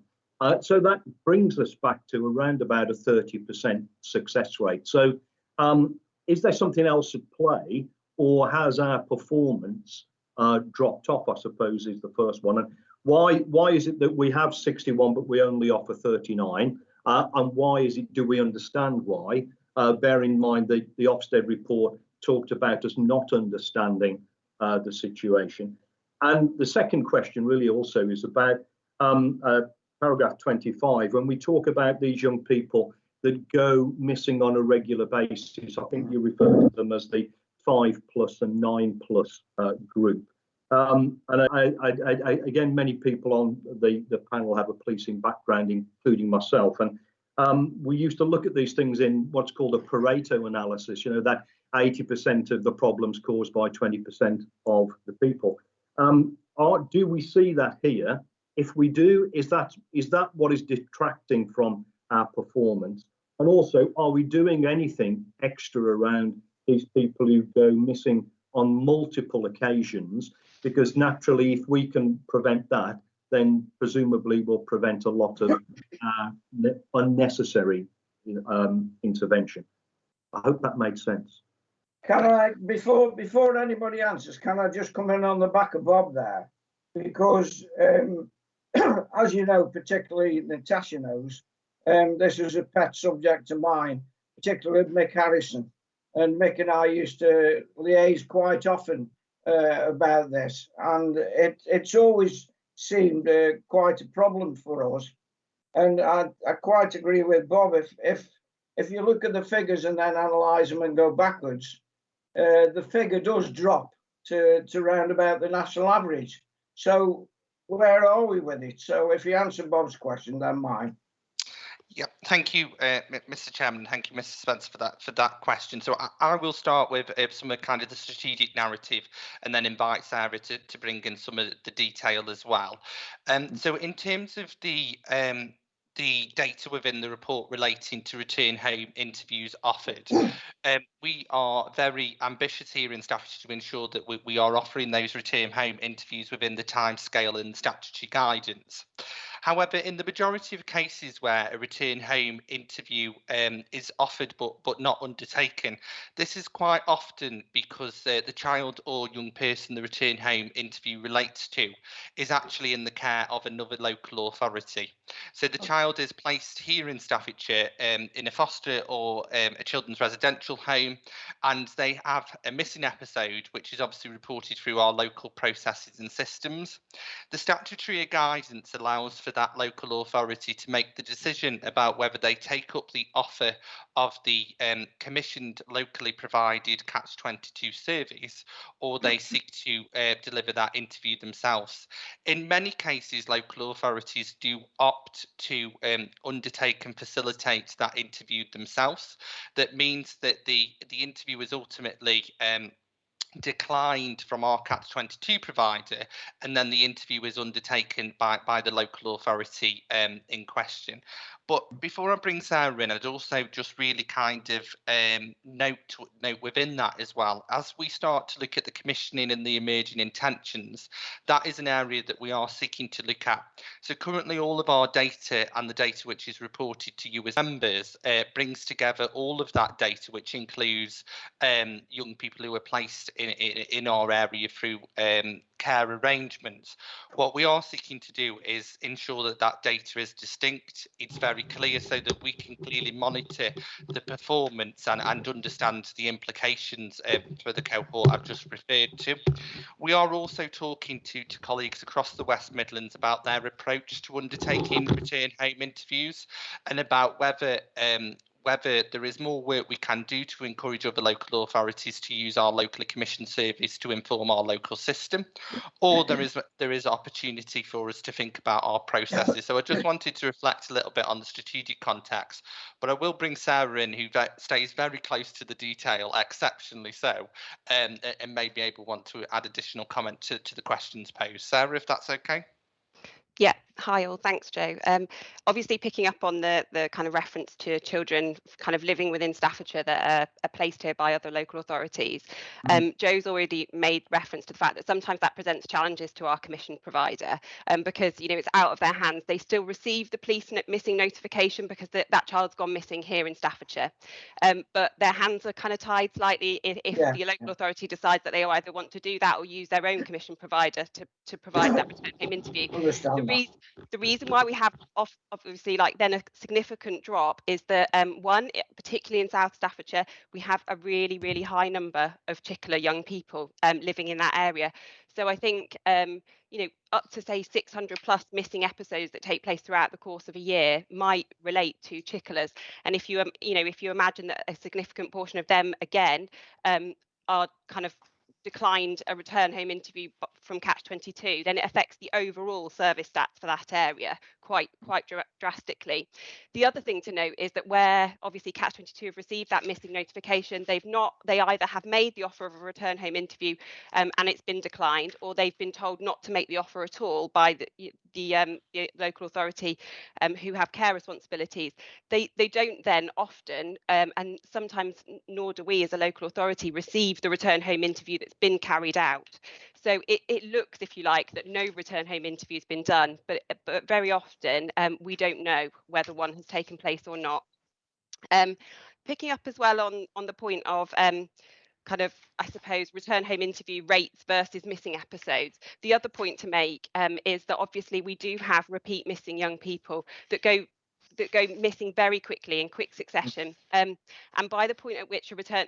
Speaker 8: So that brings us back to around about a 30% success rate. So is there something else at play, or has our performance dropped off, I suppose, is the first one. And why is it that we have 61 but we only offer 39? And why is it, do we understand why? Bear in mind the Ofsted report talked about us not understanding the situation. And the second question really also is about paragraph 25. When we talk about these young people that go missing on a regular basis, I think you refer to them as the 5+ and 9+ group. And again, many people on the panel have a policing background, including myself. And we used to look at these things in what's called a Pareto analysis, you know, that 80% of the problems caused by 20% of the people. Do we see that here? If we do, is that what is detracting from our performance? And also, are we doing anything extra around these people who go missing on multiple occasions? Because naturally, if we can prevent that, then presumably we'll prevent a lot of unnecessary intervention. I hope that makes sense.
Speaker 2: Can I, before anybody answers, can I just come in on the back of Bob there? Because as you know, particularly Natasha knows, this is a pet subject of mine, particularly with Mick Harrison. And Mick and I used to liaise quite often about this. And it's always seemed quite a problem for us. And I quite agree with Bob. If you look at the figures and then analyse them and go backwards, the figure does drop to round about the national average. So where are we with it? So if you answer Bob's question, then mine.
Speaker 10: Yeah, thank you, Mr. Chairman. Thank you, Mr. Spencer, for that question. So I will start with some of kind of the strategic narrative, and then invite Sarah to bring in some of the detail as well. So in terms of the data within the report relating to return home interviews offered, we are very ambitious here in Staffordshire to ensure that we are offering those return home interviews within the timescale and statutory guidance. However, in the majority of cases where a return home interview is offered but not undertaken, this is quite often because the child or young person the return home interview relates to is actually in the care of another local authority. So the child is placed here in Staffordshire in a foster or a children's residential home, and they have a missing episode, which is obviously reported through our local processes and systems. The statutory guidance allows for that local authority to make the decision about whether they take up the offer of the commissioned locally provided Catch-22 service, or they seek to deliver that interview themselves. In many cases, local authorities do opt to undertake and facilitate that interview themselves. That means that the interview is ultimately declined from our Catch-22 provider, and then the interview is undertaken by the local authority in question. But before I bring Sarah in, I'd also just really kind of note within that as well, as we start to look at the commissioning and the emerging intentions, that is an area that we are seeking to look at. So currently all of our data and the data which is reported to you as members brings together all of that data, which includes young people who are placed in our area through care arrangements. What we are seeking to do is ensure that that data is distinct, it's very clear, so that we can clearly monitor the performance and understand the implications for the cohort I've just referred to. We are also talking to colleagues across the West Midlands about their approach to undertaking return home interviews, and about whether there is more work we can do to encourage other local authorities to use our locally commissioned service to inform our local system, or there is opportunity for us to think about our processes. So I just wanted to reflect a little bit on the strategic context, but I will bring Sarah in, who stays very close to the detail, exceptionally so, and may be able to want to add additional comment to the questions posed. Sarah, if that's okay.
Speaker 11: Yeah, hi all, thanks Joe. Obviously picking up on the kind of reference to children kind of living within Staffordshire that are placed here by other local authorities. Joe's already made reference to the fact that sometimes that presents challenges to our commission provider, because it's out of their hands. They still receive the police missing notification because that child's gone missing here in Staffordshire, but their hands are kind of tied slightly if the local authority decides that they either want to do that or use their own commission provider to provide that return home interview. The reason why we have obviously then a significant drop is that one, particularly in South Staffordshire, we have a really high number of Chickler young people living in that area. So I think up to say 600 plus missing episodes that take place throughout the course of a year might relate to Chicklers. And if you imagine that a significant portion of them again are kind of declined a return home interview from Catch-22, then it affects the overall service stats for that area quite drastically. The other thing to note is that where obviously Catch-22 have received that missing notification, they either have made the offer of a return home interview and it's been declined, or they've been told not to make the offer at all by the local authority who have care responsibilities. They don't then often, and sometimes nor do we as a local authority, receive the return home interview that's been carried out. So it looks, if you like, that no return home interview has been done, but very often we don't know whether one has taken place or not. Picking up as well on the point of kind of, I suppose, return home interview rates versus missing episodes. The other point to make is that obviously we do have repeat missing young people that go missing very quickly in quick succession, and by the point at which a return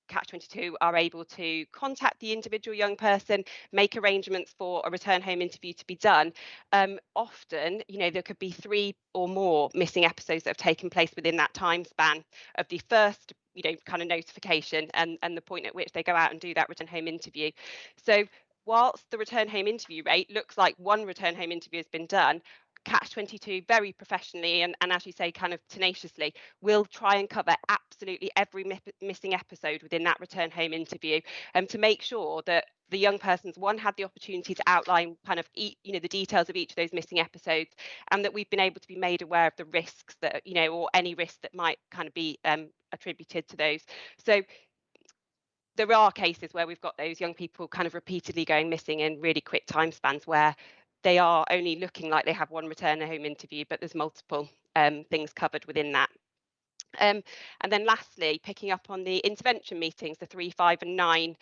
Speaker 11: Catch-22 are able to contact the individual young person, make arrangements for a return home interview to be done. Often, there could be 3 or more missing episodes that have taken place within that time span of the first, kind of notification and the point at which they go out and do that return home interview. So whilst the return home interview rate looks like 1 return home interview has been done, Catch-22 very professionally and as you say, kind of tenaciously, will try and cover absolutely every missing episode within that return home interview, to make sure that the young person's had the opportunity to outline kind of the details of each of those missing episodes, and that we've been able to be made aware of the risks that or any risk that might kind of be attributed to those. So there are cases where we've got those young people kind of repeatedly going missing in really quick time spans where they are only looking like they have 1 return home interview, but there's multiple things covered within that. And then lastly, picking up on the intervention meetings, the 3, 5 and 9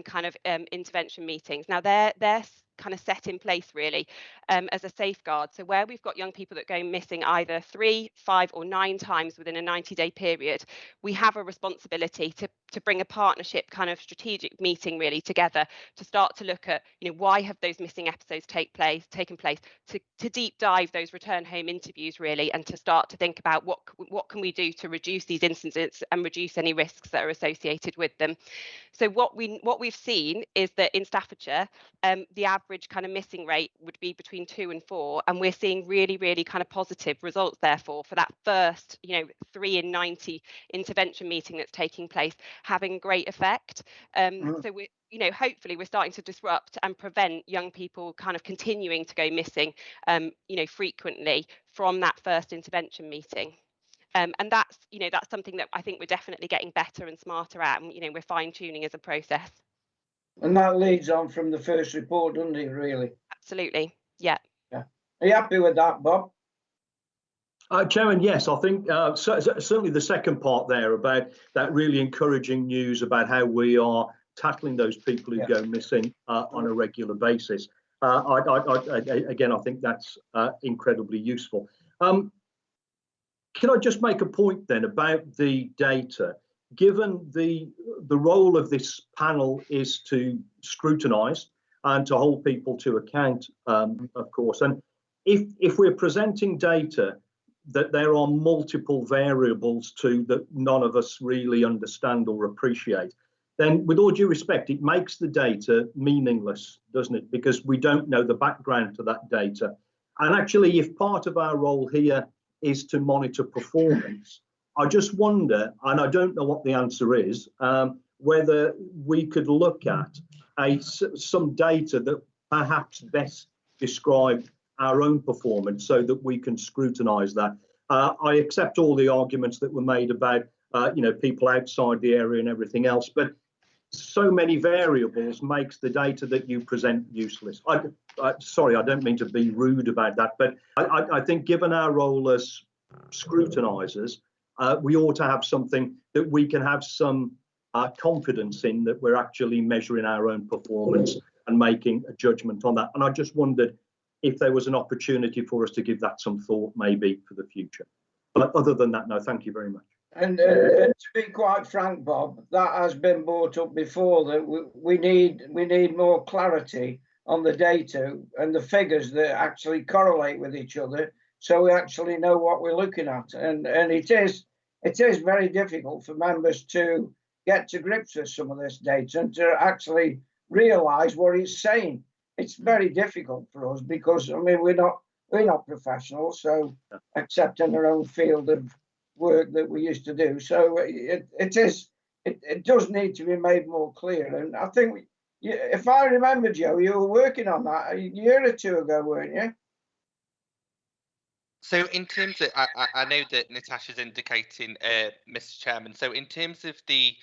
Speaker 11: kind of intervention meetings. Now they're kind of set in place really as a safeguard. So where we've got young people that go missing either 3, 5 or 9 times within a 90-day period, we have a responsibility to bring a partnership kind of strategic meeting really together to start to look at, you know, why have those missing episodes taken place, to deep dive those return home interviews really, and to start to think about what can we do to reduce these incidents and reduce any risks that are associated with them. So what we've seen is that in Staffordshire, the average kind of missing rate would be between 2 and 4, and we're seeing really kind of positive results therefore for that first, you know, 3 in 90 intervention meeting that's taking place, having great effect. So we, you know, hopefully we're starting to disrupt and prevent young people kind of continuing to go missing, you know, frequently from that first intervention meeting. And that's, you know, that's something that I think we're definitely getting better and smarter at, and, you know, we're fine tuning as a process.
Speaker 2: And that leads on from the first report, doesn't it, really?
Speaker 11: Absolutely, yeah.
Speaker 2: Are you happy with that, Bob?
Speaker 8: Chairman, yes, I think certainly the second part there about that really encouraging news about how we are tackling those people who go missing on a regular basis. Again, I think that's incredibly useful. Can I just make a point then about the data? Given the role of this panel is to scrutinise and to hold people to account, of course, and if we're presenting data that there are multiple variables to that none of us really understand or appreciate, then with all due respect, it makes the data meaningless, doesn't it? Because we don't know the background to that data. And actually, if part of our role here is to monitor performance, I just wonder, and I don't know what the answer is, whether we could look at some data that perhaps best describe our own performance so that we can scrutinise that. I accept all the arguments that were made about you know, people outside the area and everything else, but so many variables makes the data that you present useless. Sorry, I don't mean to be rude about that, but I think given our role as scrutinisers, we ought to have something that we can have some confidence in, that we're actually measuring our own performance and making a judgment on that. And I just wondered if there was an opportunity for us to give that some thought, maybe for the future. But other than that, no, thank you very much.
Speaker 2: And to be quite frank, Bob, that has been brought up before, that we need more clarity on the data and the figures that actually correlate with each other, so we actually know what we're looking at. And it is very difficult for members to get to grips with some of this data and to actually realise what it's saying. It's very difficult for us because, I mean, we're not professionals, so except in our own field of work that we used to do. So it does need to be made more clear. And I think, if I remember, Joe, you were working on that a year or two ago, weren't you?
Speaker 10: So in terms of, I know that Natasha's indicating, Mr. Chairman, so in terms of the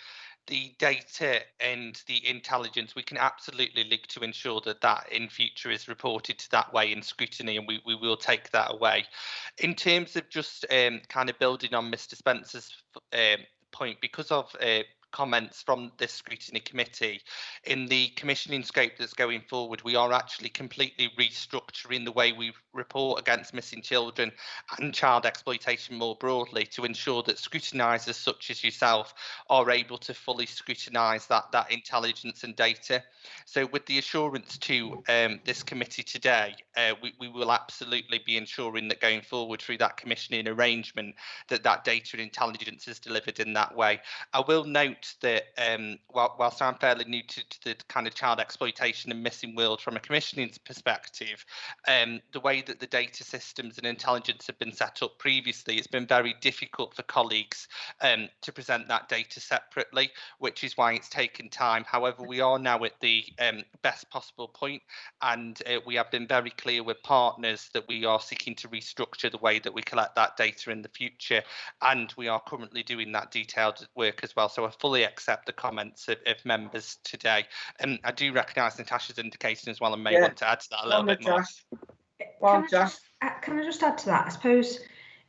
Speaker 10: data and the intelligence, we can absolutely look to ensure that in future is reported to that way in scrutiny, and we will take that away. In terms of just kind of building on Mr. Spencer's point, because of comments from this scrutiny committee, in the commissioning scope that's going forward, we are actually completely restructuring the way we report against missing children and child exploitation more broadly, to ensure that scrutinisers such as yourself are able to fully scrutinise that intelligence and data. So with the assurance to this committee today, we will absolutely be ensuring that going forward through that commissioning arrangement, that data and intelligence is delivered in that way. I will note that whilst I'm fairly new to the kind of child exploitation and missing world from a commissioning perspective, the way that the data systems and intelligence have been set up previously, it's been very difficult for colleagues to present that data separately, which is why it's taken time. However, we are now at the best possible point, and we have been very clear with partners that we are seeking to restructure the way that we collect that data in the future, and we are currently doing that detailed work as well. So I fully accept the comments of members today, and I do recognise Natasha's indication as well, and may want to add to that a little bit more.
Speaker 12: Can I just add to that? I suppose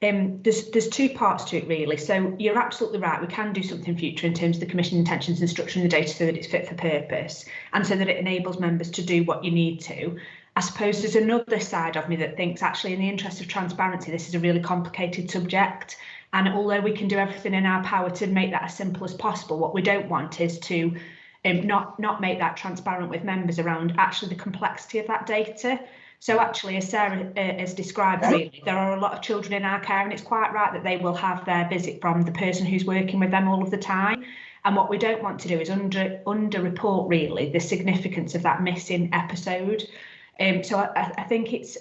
Speaker 12: There's two parts to it really. So you're absolutely right. We can do something in future in terms of the commission intentions and structuring the data so that it's fit for purpose and so that it enables members to do what you need to. I suppose there's another side of me that thinks actually in the interest of transparency, this is a really complicated subject. And although we can do everything in our power to make that as simple as possible, what we don't want is to not make that transparent with members around actually the complexity of that data. So actually, as Sarah has described, really, there are a lot of children in our care, and it's quite right that they will have their visit from the person who's working with them all of the time. And what we don't want to do is under-report, really, the significance of that missing episode. So I think it's,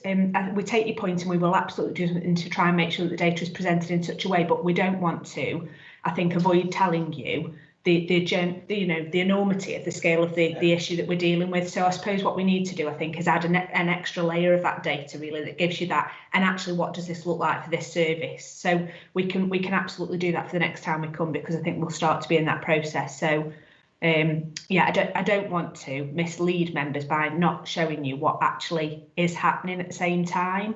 Speaker 12: we take your point and we will absolutely do something to try and make sure that the data is presented in such a way, but we don't want to, I think, avoid telling you the enormity of the scale of the issue that we're dealing with. So I suppose what we need to do, I think, is add an extra layer of that data really that gives you that, and actually what does this look like for this service? So we can absolutely do that for the next time we come, because I think we'll start to be in that process. So yeah, I don't want to mislead members by not showing you what actually is happening at the same time.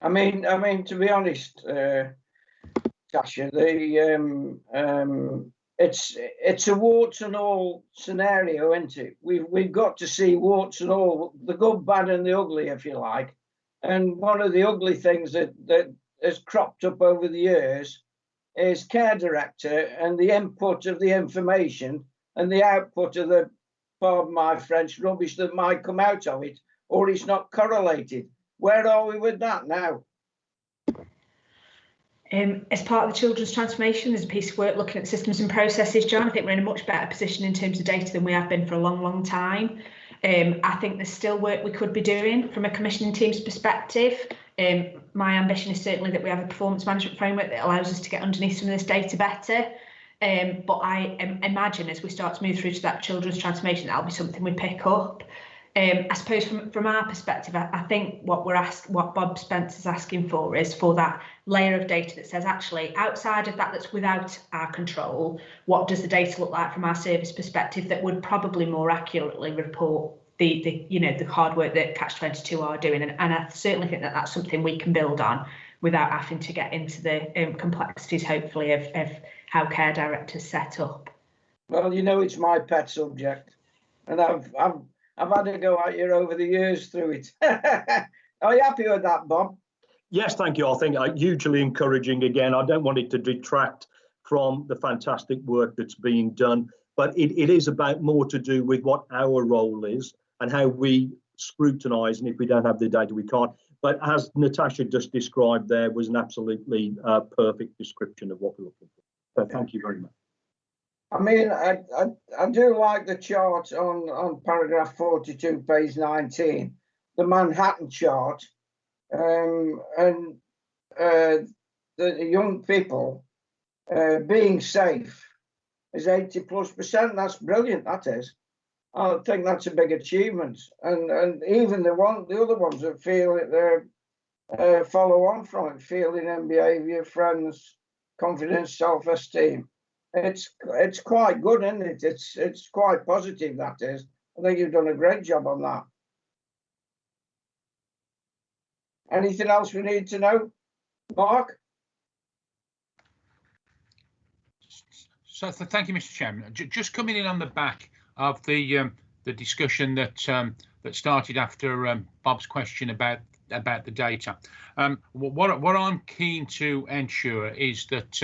Speaker 2: I mean, to be honest, Tasha, it's a warts and all scenario, isn't it? We've got to see warts and all, the good, bad, and the ugly, if you like. And one of the ugly things that has cropped up over the years is care director and the input of the information and the output of the, pardon my French, rubbish that might come out of it, or it's not correlated. Where are we with that now?
Speaker 12: As part of the children's transformation, there's a piece of work looking at systems and processes, John. I think we're in a much better position in terms of data than we have been for a long, long time. I think there's still work we could be doing from a commissioning team's perspective. My ambition is certainly that we have a performance management framework that allows us to get underneath some of this data better. But I imagine as we start to move through to that children's transformation, that'll be something we pick up. I suppose from our perspective, I think what Bob Spencer's asking for is for that layer of data that says actually outside of that's without our control, what does the data look like from our service perspective that would probably more accurately report the hard work that Catch-22 are doing, and I certainly think that that's something we can build on without having to get into the complexities, hopefully, of how care directors set up.
Speaker 2: Well, you know, it's my pet subject, and I've had a go at you over the years through it. Are you happy with that, Bob?
Speaker 8: Yes, thank you. I think hugely encouraging. Again, I don't want it to detract from the fantastic work that's being done, but it is about more to do with what our role is and how we scrutinise, and if we don't have the data, we can't. But as Natasha just described, there was an absolutely perfect description of what we're looking for. So thank you very much.
Speaker 2: I mean, I do like the chart on paragraph 42, page 19, the Manhattan chart, and the young people being safe is 80+%. That's brilliant. That is. I think that's a big achievement, and even the other ones that feel it, they're follow on from it, feeling and behaviour, friends, confidence, self-esteem. It's quite good, isn't it? It's quite positive, that is. I think you've done a great job on that. Anything else we need to know, Mark?
Speaker 6: So thank you, Mr. Chairman. Just coming in on the back of the discussion that started after Bob's question about the data. What I'm keen to ensure is that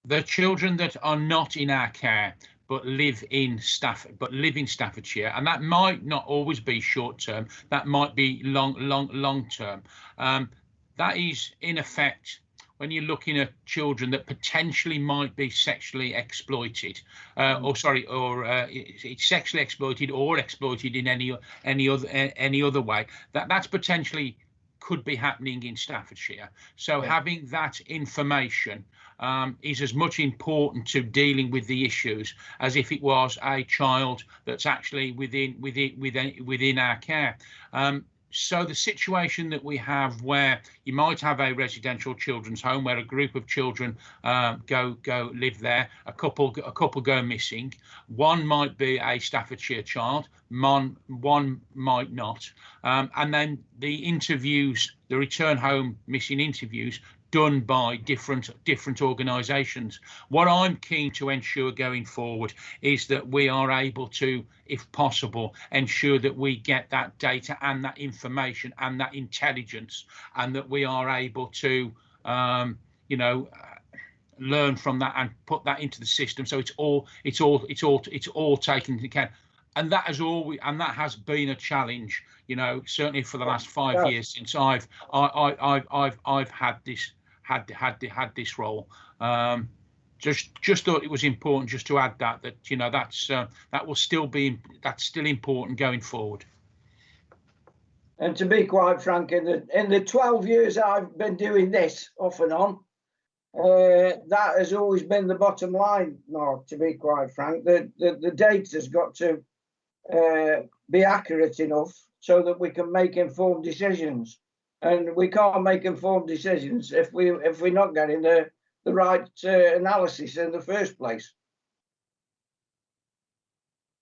Speaker 6: the children that are not in our care but live in Staffordshire, and that might not always be short term, that might be long term. That is in effect when you're looking at children that potentially might be sexually exploited, it's sexually exploited or exploited in any other way. That's potentially could be happening in Staffordshire. So having that information is as much important to dealing with the issues as if it was a child that's actually within our care. So the situation that we have, where you might have a residential children's home where a group of children go live there, a couple go missing. One might be a Staffordshire child, one might not, and then the interviews, the return home missing interviews, done by different organisations. What I'm keen to ensure going forward is that we are able to, if possible, ensure that we get that data and that information and that intelligence, and that we are able to, you know, learn from that and put that into the system. So it's all taken into account. And that has been a challenge, you know, certainly for the last 5 years since I've had this role. Just thought it was important just to add that you know, that's still important going forward.
Speaker 2: And to be quite frank, in the 12 years I've been doing this off and on, that has always been the bottom line. No, to be quite frank, the data's got to be accurate enough so that we can make informed decisions. And we can't make informed decisions if we're not getting the right analysis in the first place.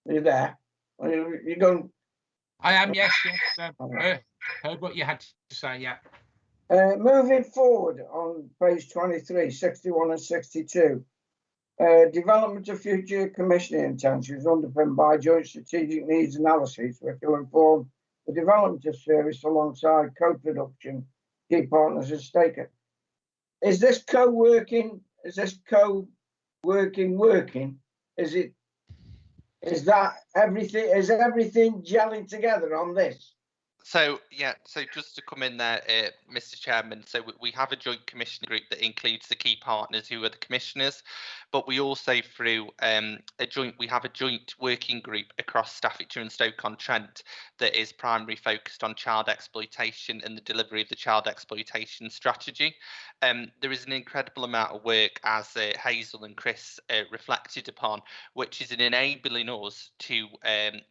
Speaker 2: Are you there? You're going?
Speaker 6: I am, yes. Heard what you had to say, yeah.
Speaker 2: Moving forward on page 23, 61 and 62. Development of future commissioning intentions underpinned by joint strategic needs analysis, which will inform the development of service alongside co-production, key partners and stakeholders. Is this co-working? Is this co-working working? Is that everything? Is everything gelling together on this?
Speaker 10: So yeah, so just to come in there, Mr. Chairman, so we have a joint commissioning group that includes the key partners who are the commissioners, but we also through we have a joint working group across Staffordshire and Stoke-on-Trent that is primarily focused on child exploitation and the delivery of the child exploitation strategy. There is an incredible amount of work, as Hazel and Chris reflected upon, which is in enabling us to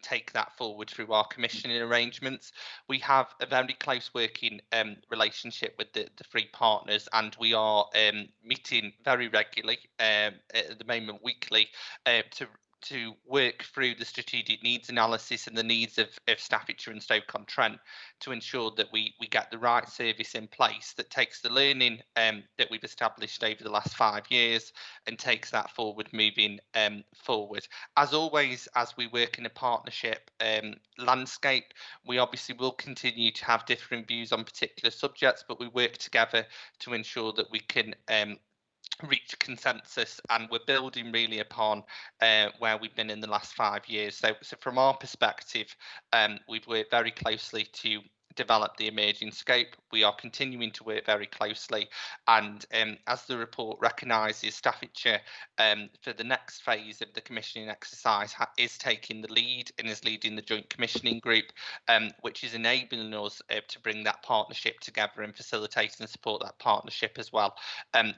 Speaker 10: take that forward through our commissioning arrangements. We have a very close working relationship with the three partners, and we are meeting very regularly, at the moment weekly, to work through the strategic needs analysis and the needs of Staffordshire and Stoke-on-Trent to ensure that we get the right service in place that takes the learning that we've established over the last 5 years and takes that forward moving forward. As always, as we work in a partnership landscape, we obviously will continue to have different views on particular subjects, but we work together to ensure that we can reach consensus, and we're building really upon where we've been in the last 5 years. So from our perspective, we've worked very closely to develop the emerging scope. We are continuing to work very closely, and as the report recognises, Staffordshire for the next phase of the commissioning exercise is taking the lead and is leading the joint commissioning group, which is enabling us to bring that partnership together and facilitate and support that partnership as well.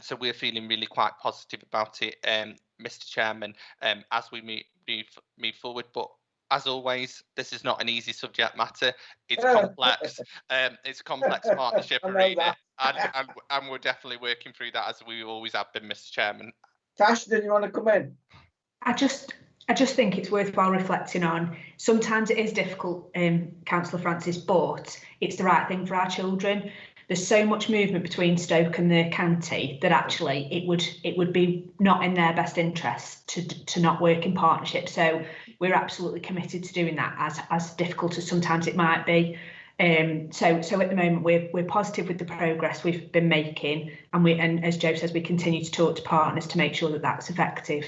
Speaker 10: So we're feeling really quite positive about it, Mr. Chairman, as we move forward. But as always, this is not an easy subject matter. It's complex. It's a complex partnership arena, and we're definitely working through that as we always have been, Mr. Chairman.
Speaker 2: Tash, did you want to come in?
Speaker 12: I just think it's worthwhile reflecting on. Sometimes it is difficult, Councillor Francis, but it's the right thing for our children. There's so much movement between Stoke and the county that actually it would be not in their best interest to not work in partnership. So we're absolutely committed to doing that, as difficult as sometimes it might be. So at the moment we're positive with the progress we've been making, and as Joe says, we continue to talk to partners to make sure that that's effective.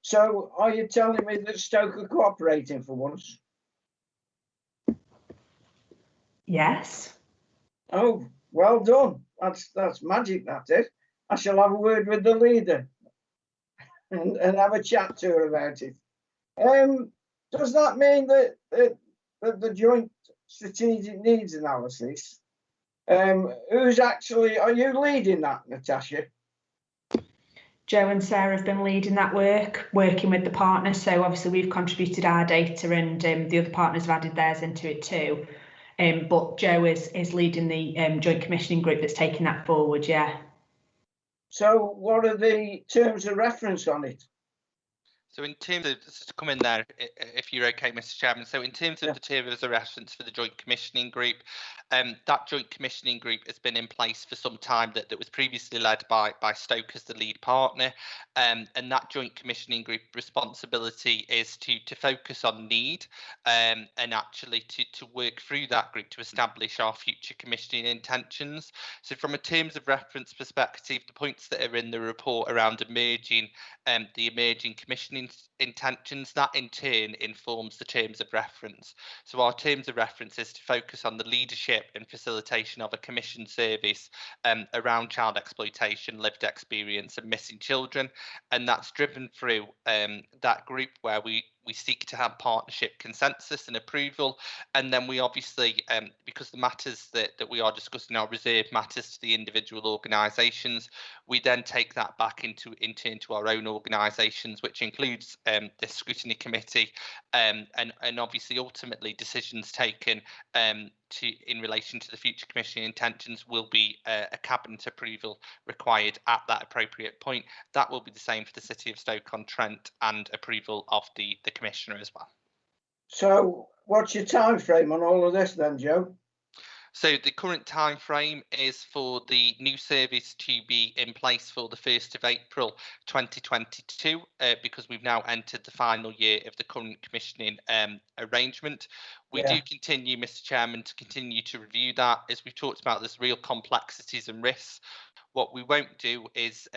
Speaker 2: So are you telling me that Stoke are cooperating for once?
Speaker 12: Yes.
Speaker 2: Oh, well done. That's magic, that is. I shall have a word with the leader and have a chat to her about it. Does that mean that the joint strategic needs analysis, who's actually, are you leading that, Natasha?
Speaker 12: Joe and Sarah have been leading that work, working with the partners. So obviously we've contributed our data, and the other partners have added theirs into it too. But Joe is leading the joint commissioning group that's taking that forward. Yeah.
Speaker 2: So what are the terms of reference on it?
Speaker 10: So in terms of, just to come in there, if you're okay, Mr. Chairman, so in terms of the terms of reference for the joint commissioning group, that joint commissioning group has been in place for some time, that was previously led by Stoke as the lead partner, and that joint commissioning group responsibility is to focus on need, and actually to work through that group to establish our future commissioning intentions. So from a terms of reference perspective, the points that are in the report around the emerging commissioning intentions, that in turn informs the terms of reference. So our terms of reference is to focus on the leadership and facilitation of a commission service around child exploitation, lived experience and missing children, and that's driven through that group where we seek to have partnership consensus and approval, and then we obviously, because the matters that we are discussing are reserved matters to the individual organisations, we then take that back into our own organisations, which includes the scrutiny committee, and obviously ultimately decisions taken in relation to the future commissioning intentions will be a cabinet approval required at that appropriate point. That will be the same for the City of Stoke-on-Trent, and approval of the commissioner as well.
Speaker 2: So what's your time frame on all of this then, Joe?
Speaker 10: So the current time frame is for the new service to be in place for the 1st of April 2022, because we've now entered the final year of the current commissioning arrangement. We do continue, Mr. Chairman, to continue to review that. As we've talked about, there's real complexities and risks. What we won't do is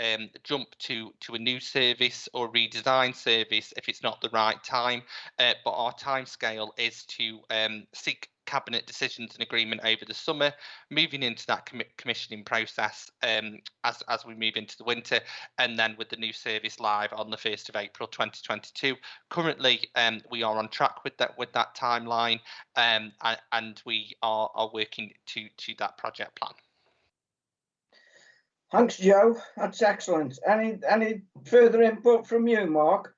Speaker 10: jump to a new service or redesign service if it's not the right time, but our timescale is to seek cabinet decisions and agreement over the summer, moving into that commissioning process as we move into the winter, and then with the new service live on the 1st of April 2022. Currently, we are on track with that timeline, and we are working to that project plan.
Speaker 2: Thanks, Joe. That's excellent. Any further input from you, Mark?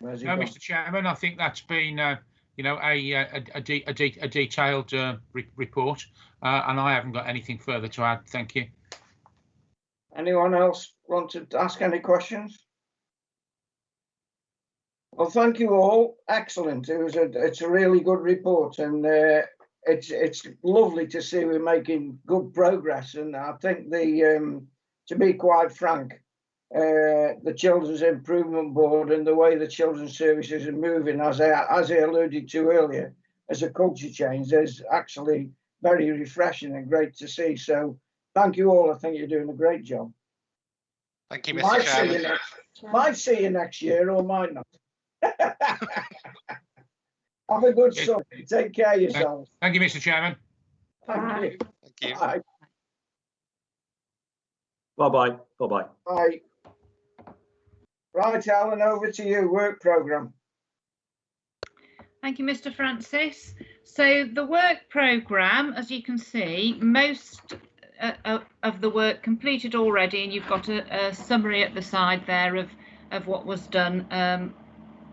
Speaker 6: No, Mr. Chairman, I think that's been, you know, a detailed report, and I haven't got anything further to add. Thank you.
Speaker 2: Anyone else want to ask any questions? Well, thank you all. Excellent. It's a really good report, and it's lovely to see we're making good progress. And I think to be quite frank, the Children's Improvement Board and the way the children's services are moving, as I alluded to earlier, as a culture change, is actually very refreshing and great to see. So thank you all. I think you're doing a great job.
Speaker 10: Thank you, Mr. Chairman.
Speaker 2: Might see you next year or might not. Have a good summer. Take care of yourselves.
Speaker 6: Thank you, Mr. Chairman.
Speaker 2: Thank you.
Speaker 10: Thank you.
Speaker 2: Bye.
Speaker 8: Bye-bye. Bye-bye.
Speaker 2: Bye. Right, Alan, over to you, work programme.
Speaker 1: Thank you, Mr. Francis. So the work programme, as you can see, most of the work completed already, and you've got a summary at the side there of what was done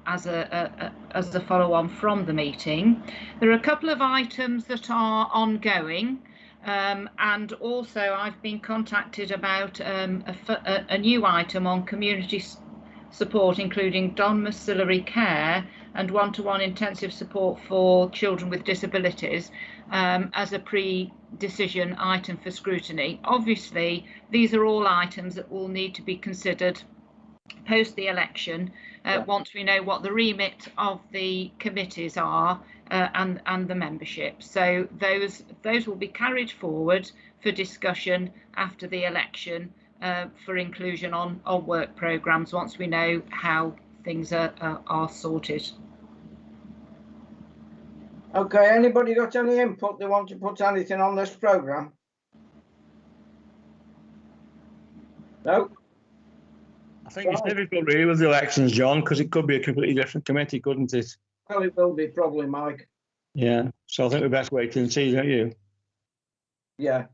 Speaker 1: as a follow-on from the meeting. There are a couple of items that are ongoing, and also I've been contacted about a new item on community support, including domiciliary care and one-to-one intensive support for children with disabilities, as a pre-decision item for scrutiny. Obviously, these are all items that will need to be considered post the election, once we know what the remit of the committees are and the membership. So those will be carried forward for discussion after the election, for inclusion on work programmes once we know how things are sorted.
Speaker 2: Okay, anybody got any input they want to put anything on this programme? No?
Speaker 13: I think it's difficult really with the elections, John, because it could be a completely different committee, couldn't it?
Speaker 2: Well, it will be probably, Mike.
Speaker 13: Yeah, so I think we best wait and see, don't you?
Speaker 2: Yeah,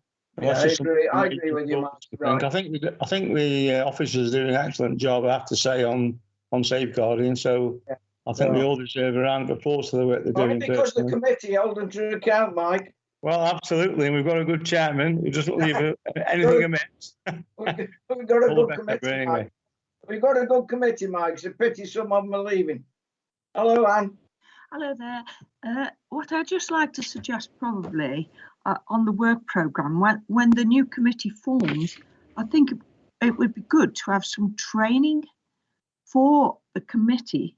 Speaker 2: I agree with you, Mike. Right.
Speaker 13: I think the officers do an excellent job, I have to say, on safeguarding. So I think they all deserve a round of applause for the work they're doing.
Speaker 2: Because the committee hold them to account, Mike.
Speaker 13: Well, absolutely. And we've got a good chairman who doesn't leave anything amiss.
Speaker 2: We've got a good committee, anyway. Mike. We've got a good committee, Mike. It's a pity some of them are leaving. Hello, Anne.
Speaker 14: Hello there. What I'd just like to suggest probably on the work programme, when the new committee forms, I think it would be good to have some training for the committee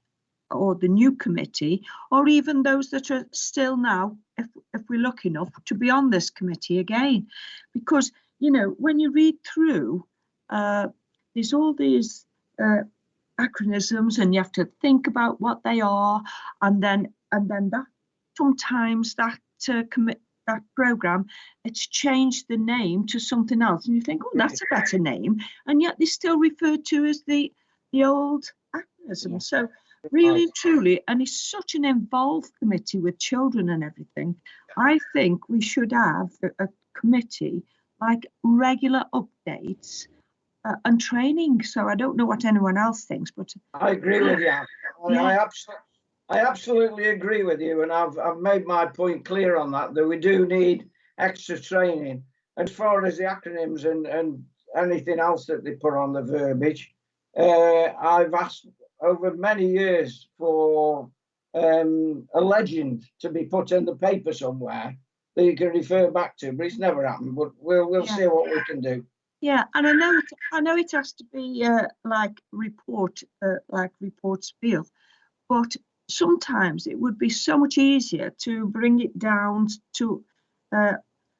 Speaker 14: or the new committee, or even those that are still now, if we're lucky enough to be on this committee again. Because, you know, when you read through, there's all these acronyms and you have to think about what they are, and then that sometimes that that program, it's changed the name to something else, and you think, oh, that's a better name, and yet they still referred to as the old acronym. Yeah. So really and truly, and it's such an involved committee with children and everything, I think we should have a committee like regular updates and training. So I don't know what anyone else thinks, but
Speaker 2: I agree with you. I absolutely agree with you, and I've made my point clear on that we do need extra training as far as the acronyms and anything else that they put on the verbiage. I've asked over many years for a legend to be put in the paper somewhere that you can refer back to, but it's never happened. But we'll see what we can do.
Speaker 14: Yeah, and I know it has to be like report spiel, but sometimes it would be so much easier to bring it down to.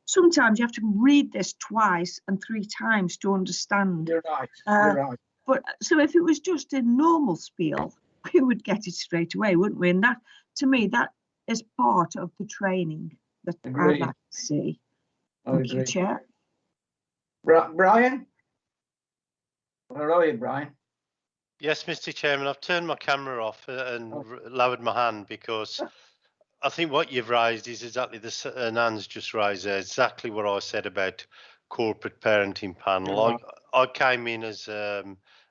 Speaker 14: Sometimes you have to read this twice and 3 times to understand.
Speaker 2: You're right. You're right.
Speaker 14: But so if it was just a normal spiel, we would get it straight away, wouldn't we? And that, to me, that is part of the training that I'd like to see. Thank you, Chair.
Speaker 2: Brian? Where are you, Brian?
Speaker 4: Yes, Mr. Chairman, I've turned my camera off and lowered my hand because I think what you've raised is exactly Nan's just raised there, exactly what I said about corporate parenting panel. I came in as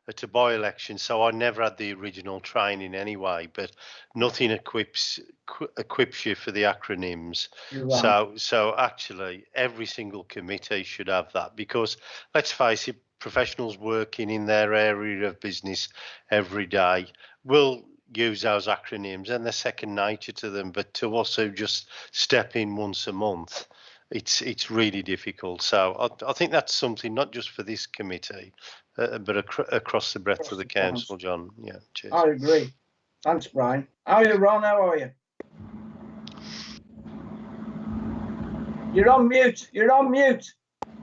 Speaker 4: at a by-election, so I never had the original training anyway, but nothing equips you for the acronyms. Right. So actually every single committee should have that, because let's face it, professionals working in their area of business every day will use those acronyms and they're second nature to them, but to also just step in once a month, it's really difficult. So I think that's something not just for this committee, but across the breadth of the council, John. Yeah, cheers.
Speaker 2: I agree. Thanks, Brian. How are you, Ron? How are you? You're on mute. You're on mute.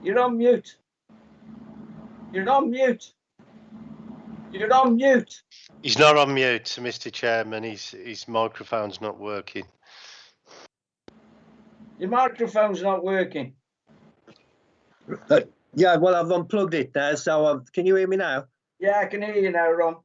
Speaker 2: You're on mute. You're on mute. You're on mute.
Speaker 4: He's not on mute, Mr. Chairman. His microphone's not working.
Speaker 2: Your microphone's not working.
Speaker 15: Yeah, well, I've unplugged it now, so can you hear me now?
Speaker 2: Yeah, I can hear you now, Ron.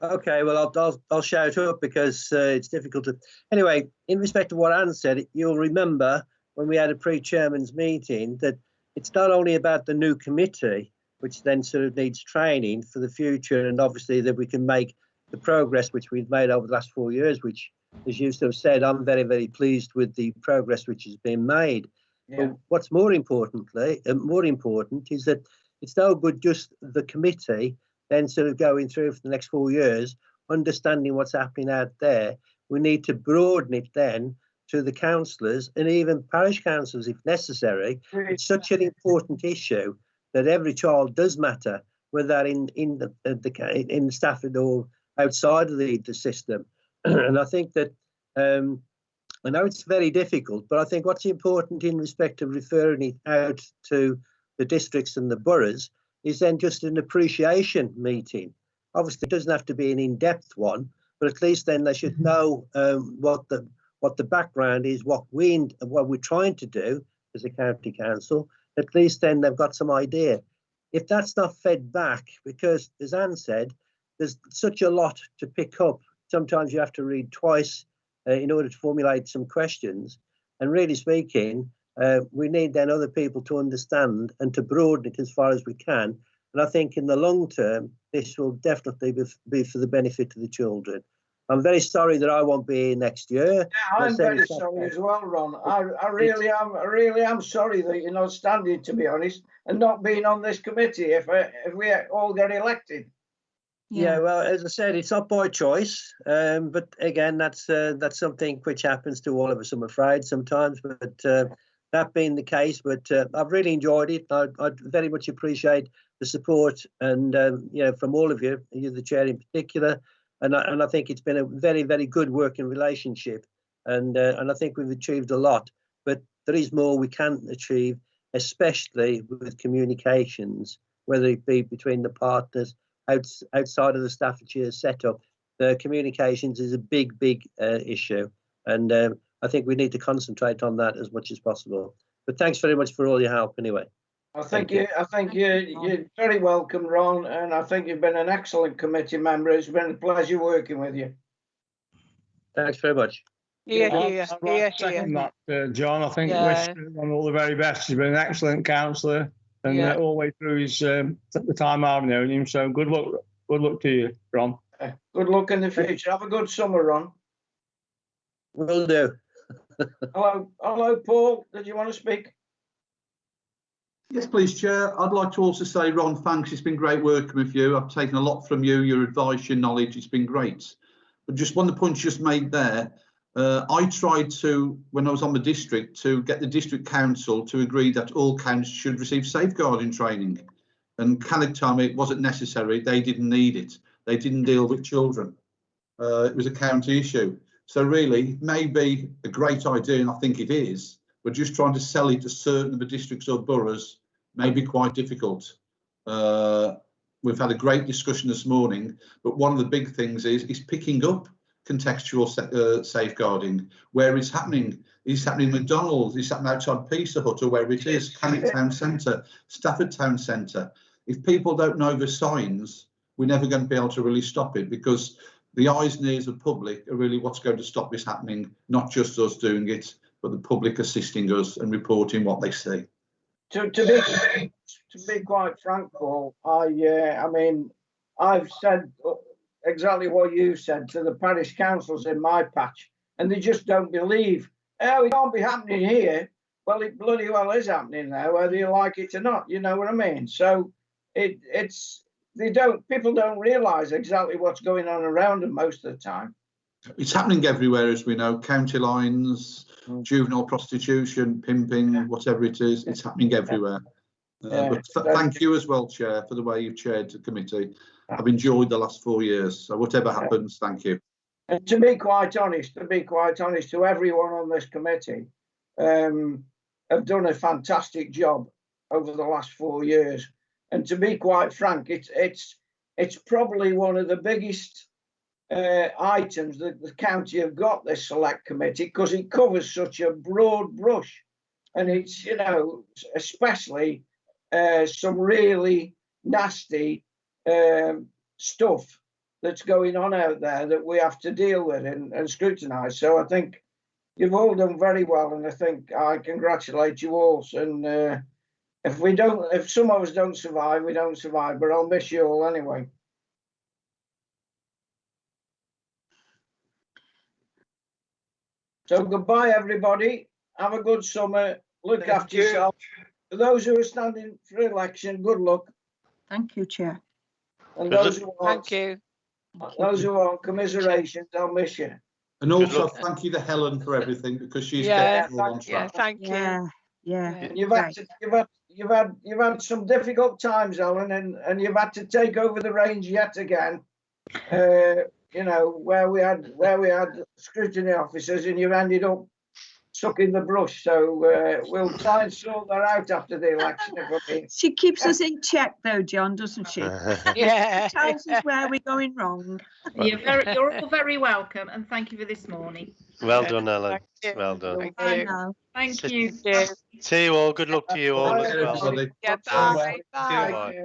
Speaker 15: Okay, well, I'll shout up because it's difficult to. Anyway, in respect to what Anne said, you'll remember when we had a pre-chairman's meeting that it's not only about the new committee, which then sort of needs training for the future, and obviously that we can make the progress which we've made over the last 4 years, which, as you sort of said, I'm very, very pleased with the progress which has been made. Yeah. But what's more important is that it's no good just the committee then sort of going through for the next 4 years, understanding what's happening out there. We need to broaden it then to the councillors and even parish councillors if necessary. It's such an important issue that every child does matter, whether in Stafford or outside of the system. And I think that I know it's very difficult, but I think what's important in respect of referring it out to the districts and the boroughs is then just an appreciation meeting. Obviously, it doesn't have to be an in-depth one, but at least then they should know what the background is, what we're trying to do as a county council. At least then they've got some idea. If that's not fed back, because as Anne said, there's such a lot to pick up. Sometimes you have to read twice in order to formulate some questions. And really speaking, we need then other people to understand and to broaden it as far as we can. And I think in the long term, this will definitely be for the benefit of the children. I'm very sorry that I won't be here next year.
Speaker 2: Yeah, I'm very sorry as well, Ron. I really am sorry that you're not standing, to be honest, and not being on this committee if we all get elected.
Speaker 15: Yeah, well, as I said, it's not by choice, but again, that's something which happens to all of us, I'm afraid, sometimes. But that being the case, but I've really enjoyed it. I very much appreciate the support, and from all of you, the chair in particular, and I think it's been a very, very good working relationship, and I think we've achieved a lot. But there is more we can achieve, especially with communications, whether it be between the partners. Outside of the Staffordshire setup, communications is a big issue, and I think we need to concentrate on that as much as possible. But thanks very much for all your help anyway.
Speaker 2: I think you're very welcome, Ron, and I think you've been an excellent committee member. It's been a pleasure working with you.
Speaker 15: Thanks very much.
Speaker 13: Second that, John. I think wish Ron all the very best. He's been an excellent councillor. And all the way through his the time I've known him. So good luck to you, Ron.
Speaker 2: Good luck in the future. Have a good summer, Ron.
Speaker 15: Will do.
Speaker 2: Hello, Paul. Did you want to speak?
Speaker 9: Yes, please, Chair. I'd like to also say, Ron, thanks. It's been great working with you. I've taken a lot from you, your advice, your knowledge. It's been great. But just one of the points you just made there, I tried to, when I was on the district, to get the district council to agree that all counties should receive safeguarding training. And Cannock told me it wasn't necessary. They didn't need it. They didn't deal with children. It was a county issue. So really, maybe a great idea, and I think it is, but just trying to sell it to certain of the districts or boroughs may be quite difficult. We've had a great discussion this morning, but one of the big things is picking up contextual safeguarding where it's happening. It's happening in McDonald's, it's happening outside Pizza Hut or wherever it is, Cannock Town Centre, Stafford Town Centre. If people don't know the signs, we're never going to be able to really stop it, because the eyes and ears of the public are really what's going to stop this happening, not just us doing it, but the public assisting us and reporting what they see.
Speaker 2: To be quite frank, Paul, I mean, I've said exactly what you said to the parish councils in my patch, and they just don't believe. Oh, it can't be happening here. Well, it bloody well is happening there, whether you like it or not. You know what I mean? So people don't realise exactly what's going on around them most of the time.
Speaker 9: It's happening everywhere, as we know. County lines, juvenile prostitution, pimping, whatever it is, it's happening everywhere. But thank you as well, Chair, for the way you've chaired the committee. I've enjoyed the last 4 years. So whatever happens, thank you.
Speaker 2: And to be quite honest, to everyone on this committee, have done a fantastic job over the last 4 years. And to be quite frank, it's probably one of the biggest items that the county have got, this select committee, because it covers such a broad brush, and it's, you know, especially some really nasty stuff that's going on out there that we have to deal with and scrutinise. So I think you've all done very well, and I think I congratulate you all. And if some of us don't survive, we don't survive, but I'll miss you all anyway. So goodbye, everybody. Have a good summer. Look after yourself. For those who are standing for election, good luck.
Speaker 14: Thank you, Chair.
Speaker 2: And those who aren't, commiserations, I'll miss you.
Speaker 9: And also thank you to Helen for everything, because she's kept it all on track.
Speaker 5: Thank you.
Speaker 14: Yeah.
Speaker 2: You've had some difficult times, Helen, and you've had to take over the reins yet again. You know, where we had scrutiny officers, and you've ended up sucking the brush. So we'll try and sort that out after the election.
Speaker 14: She keeps us in check, though, John, doesn't she?
Speaker 5: Yeah.
Speaker 14: She tells us where we're going wrong.
Speaker 1: You're all very welcome, and thank you for this morning.
Speaker 4: Well done, Ellen. Well done.
Speaker 1: Thank you.
Speaker 4: See you all. Good luck to you all as well.
Speaker 5: Bye. Bye.
Speaker 4: Bye.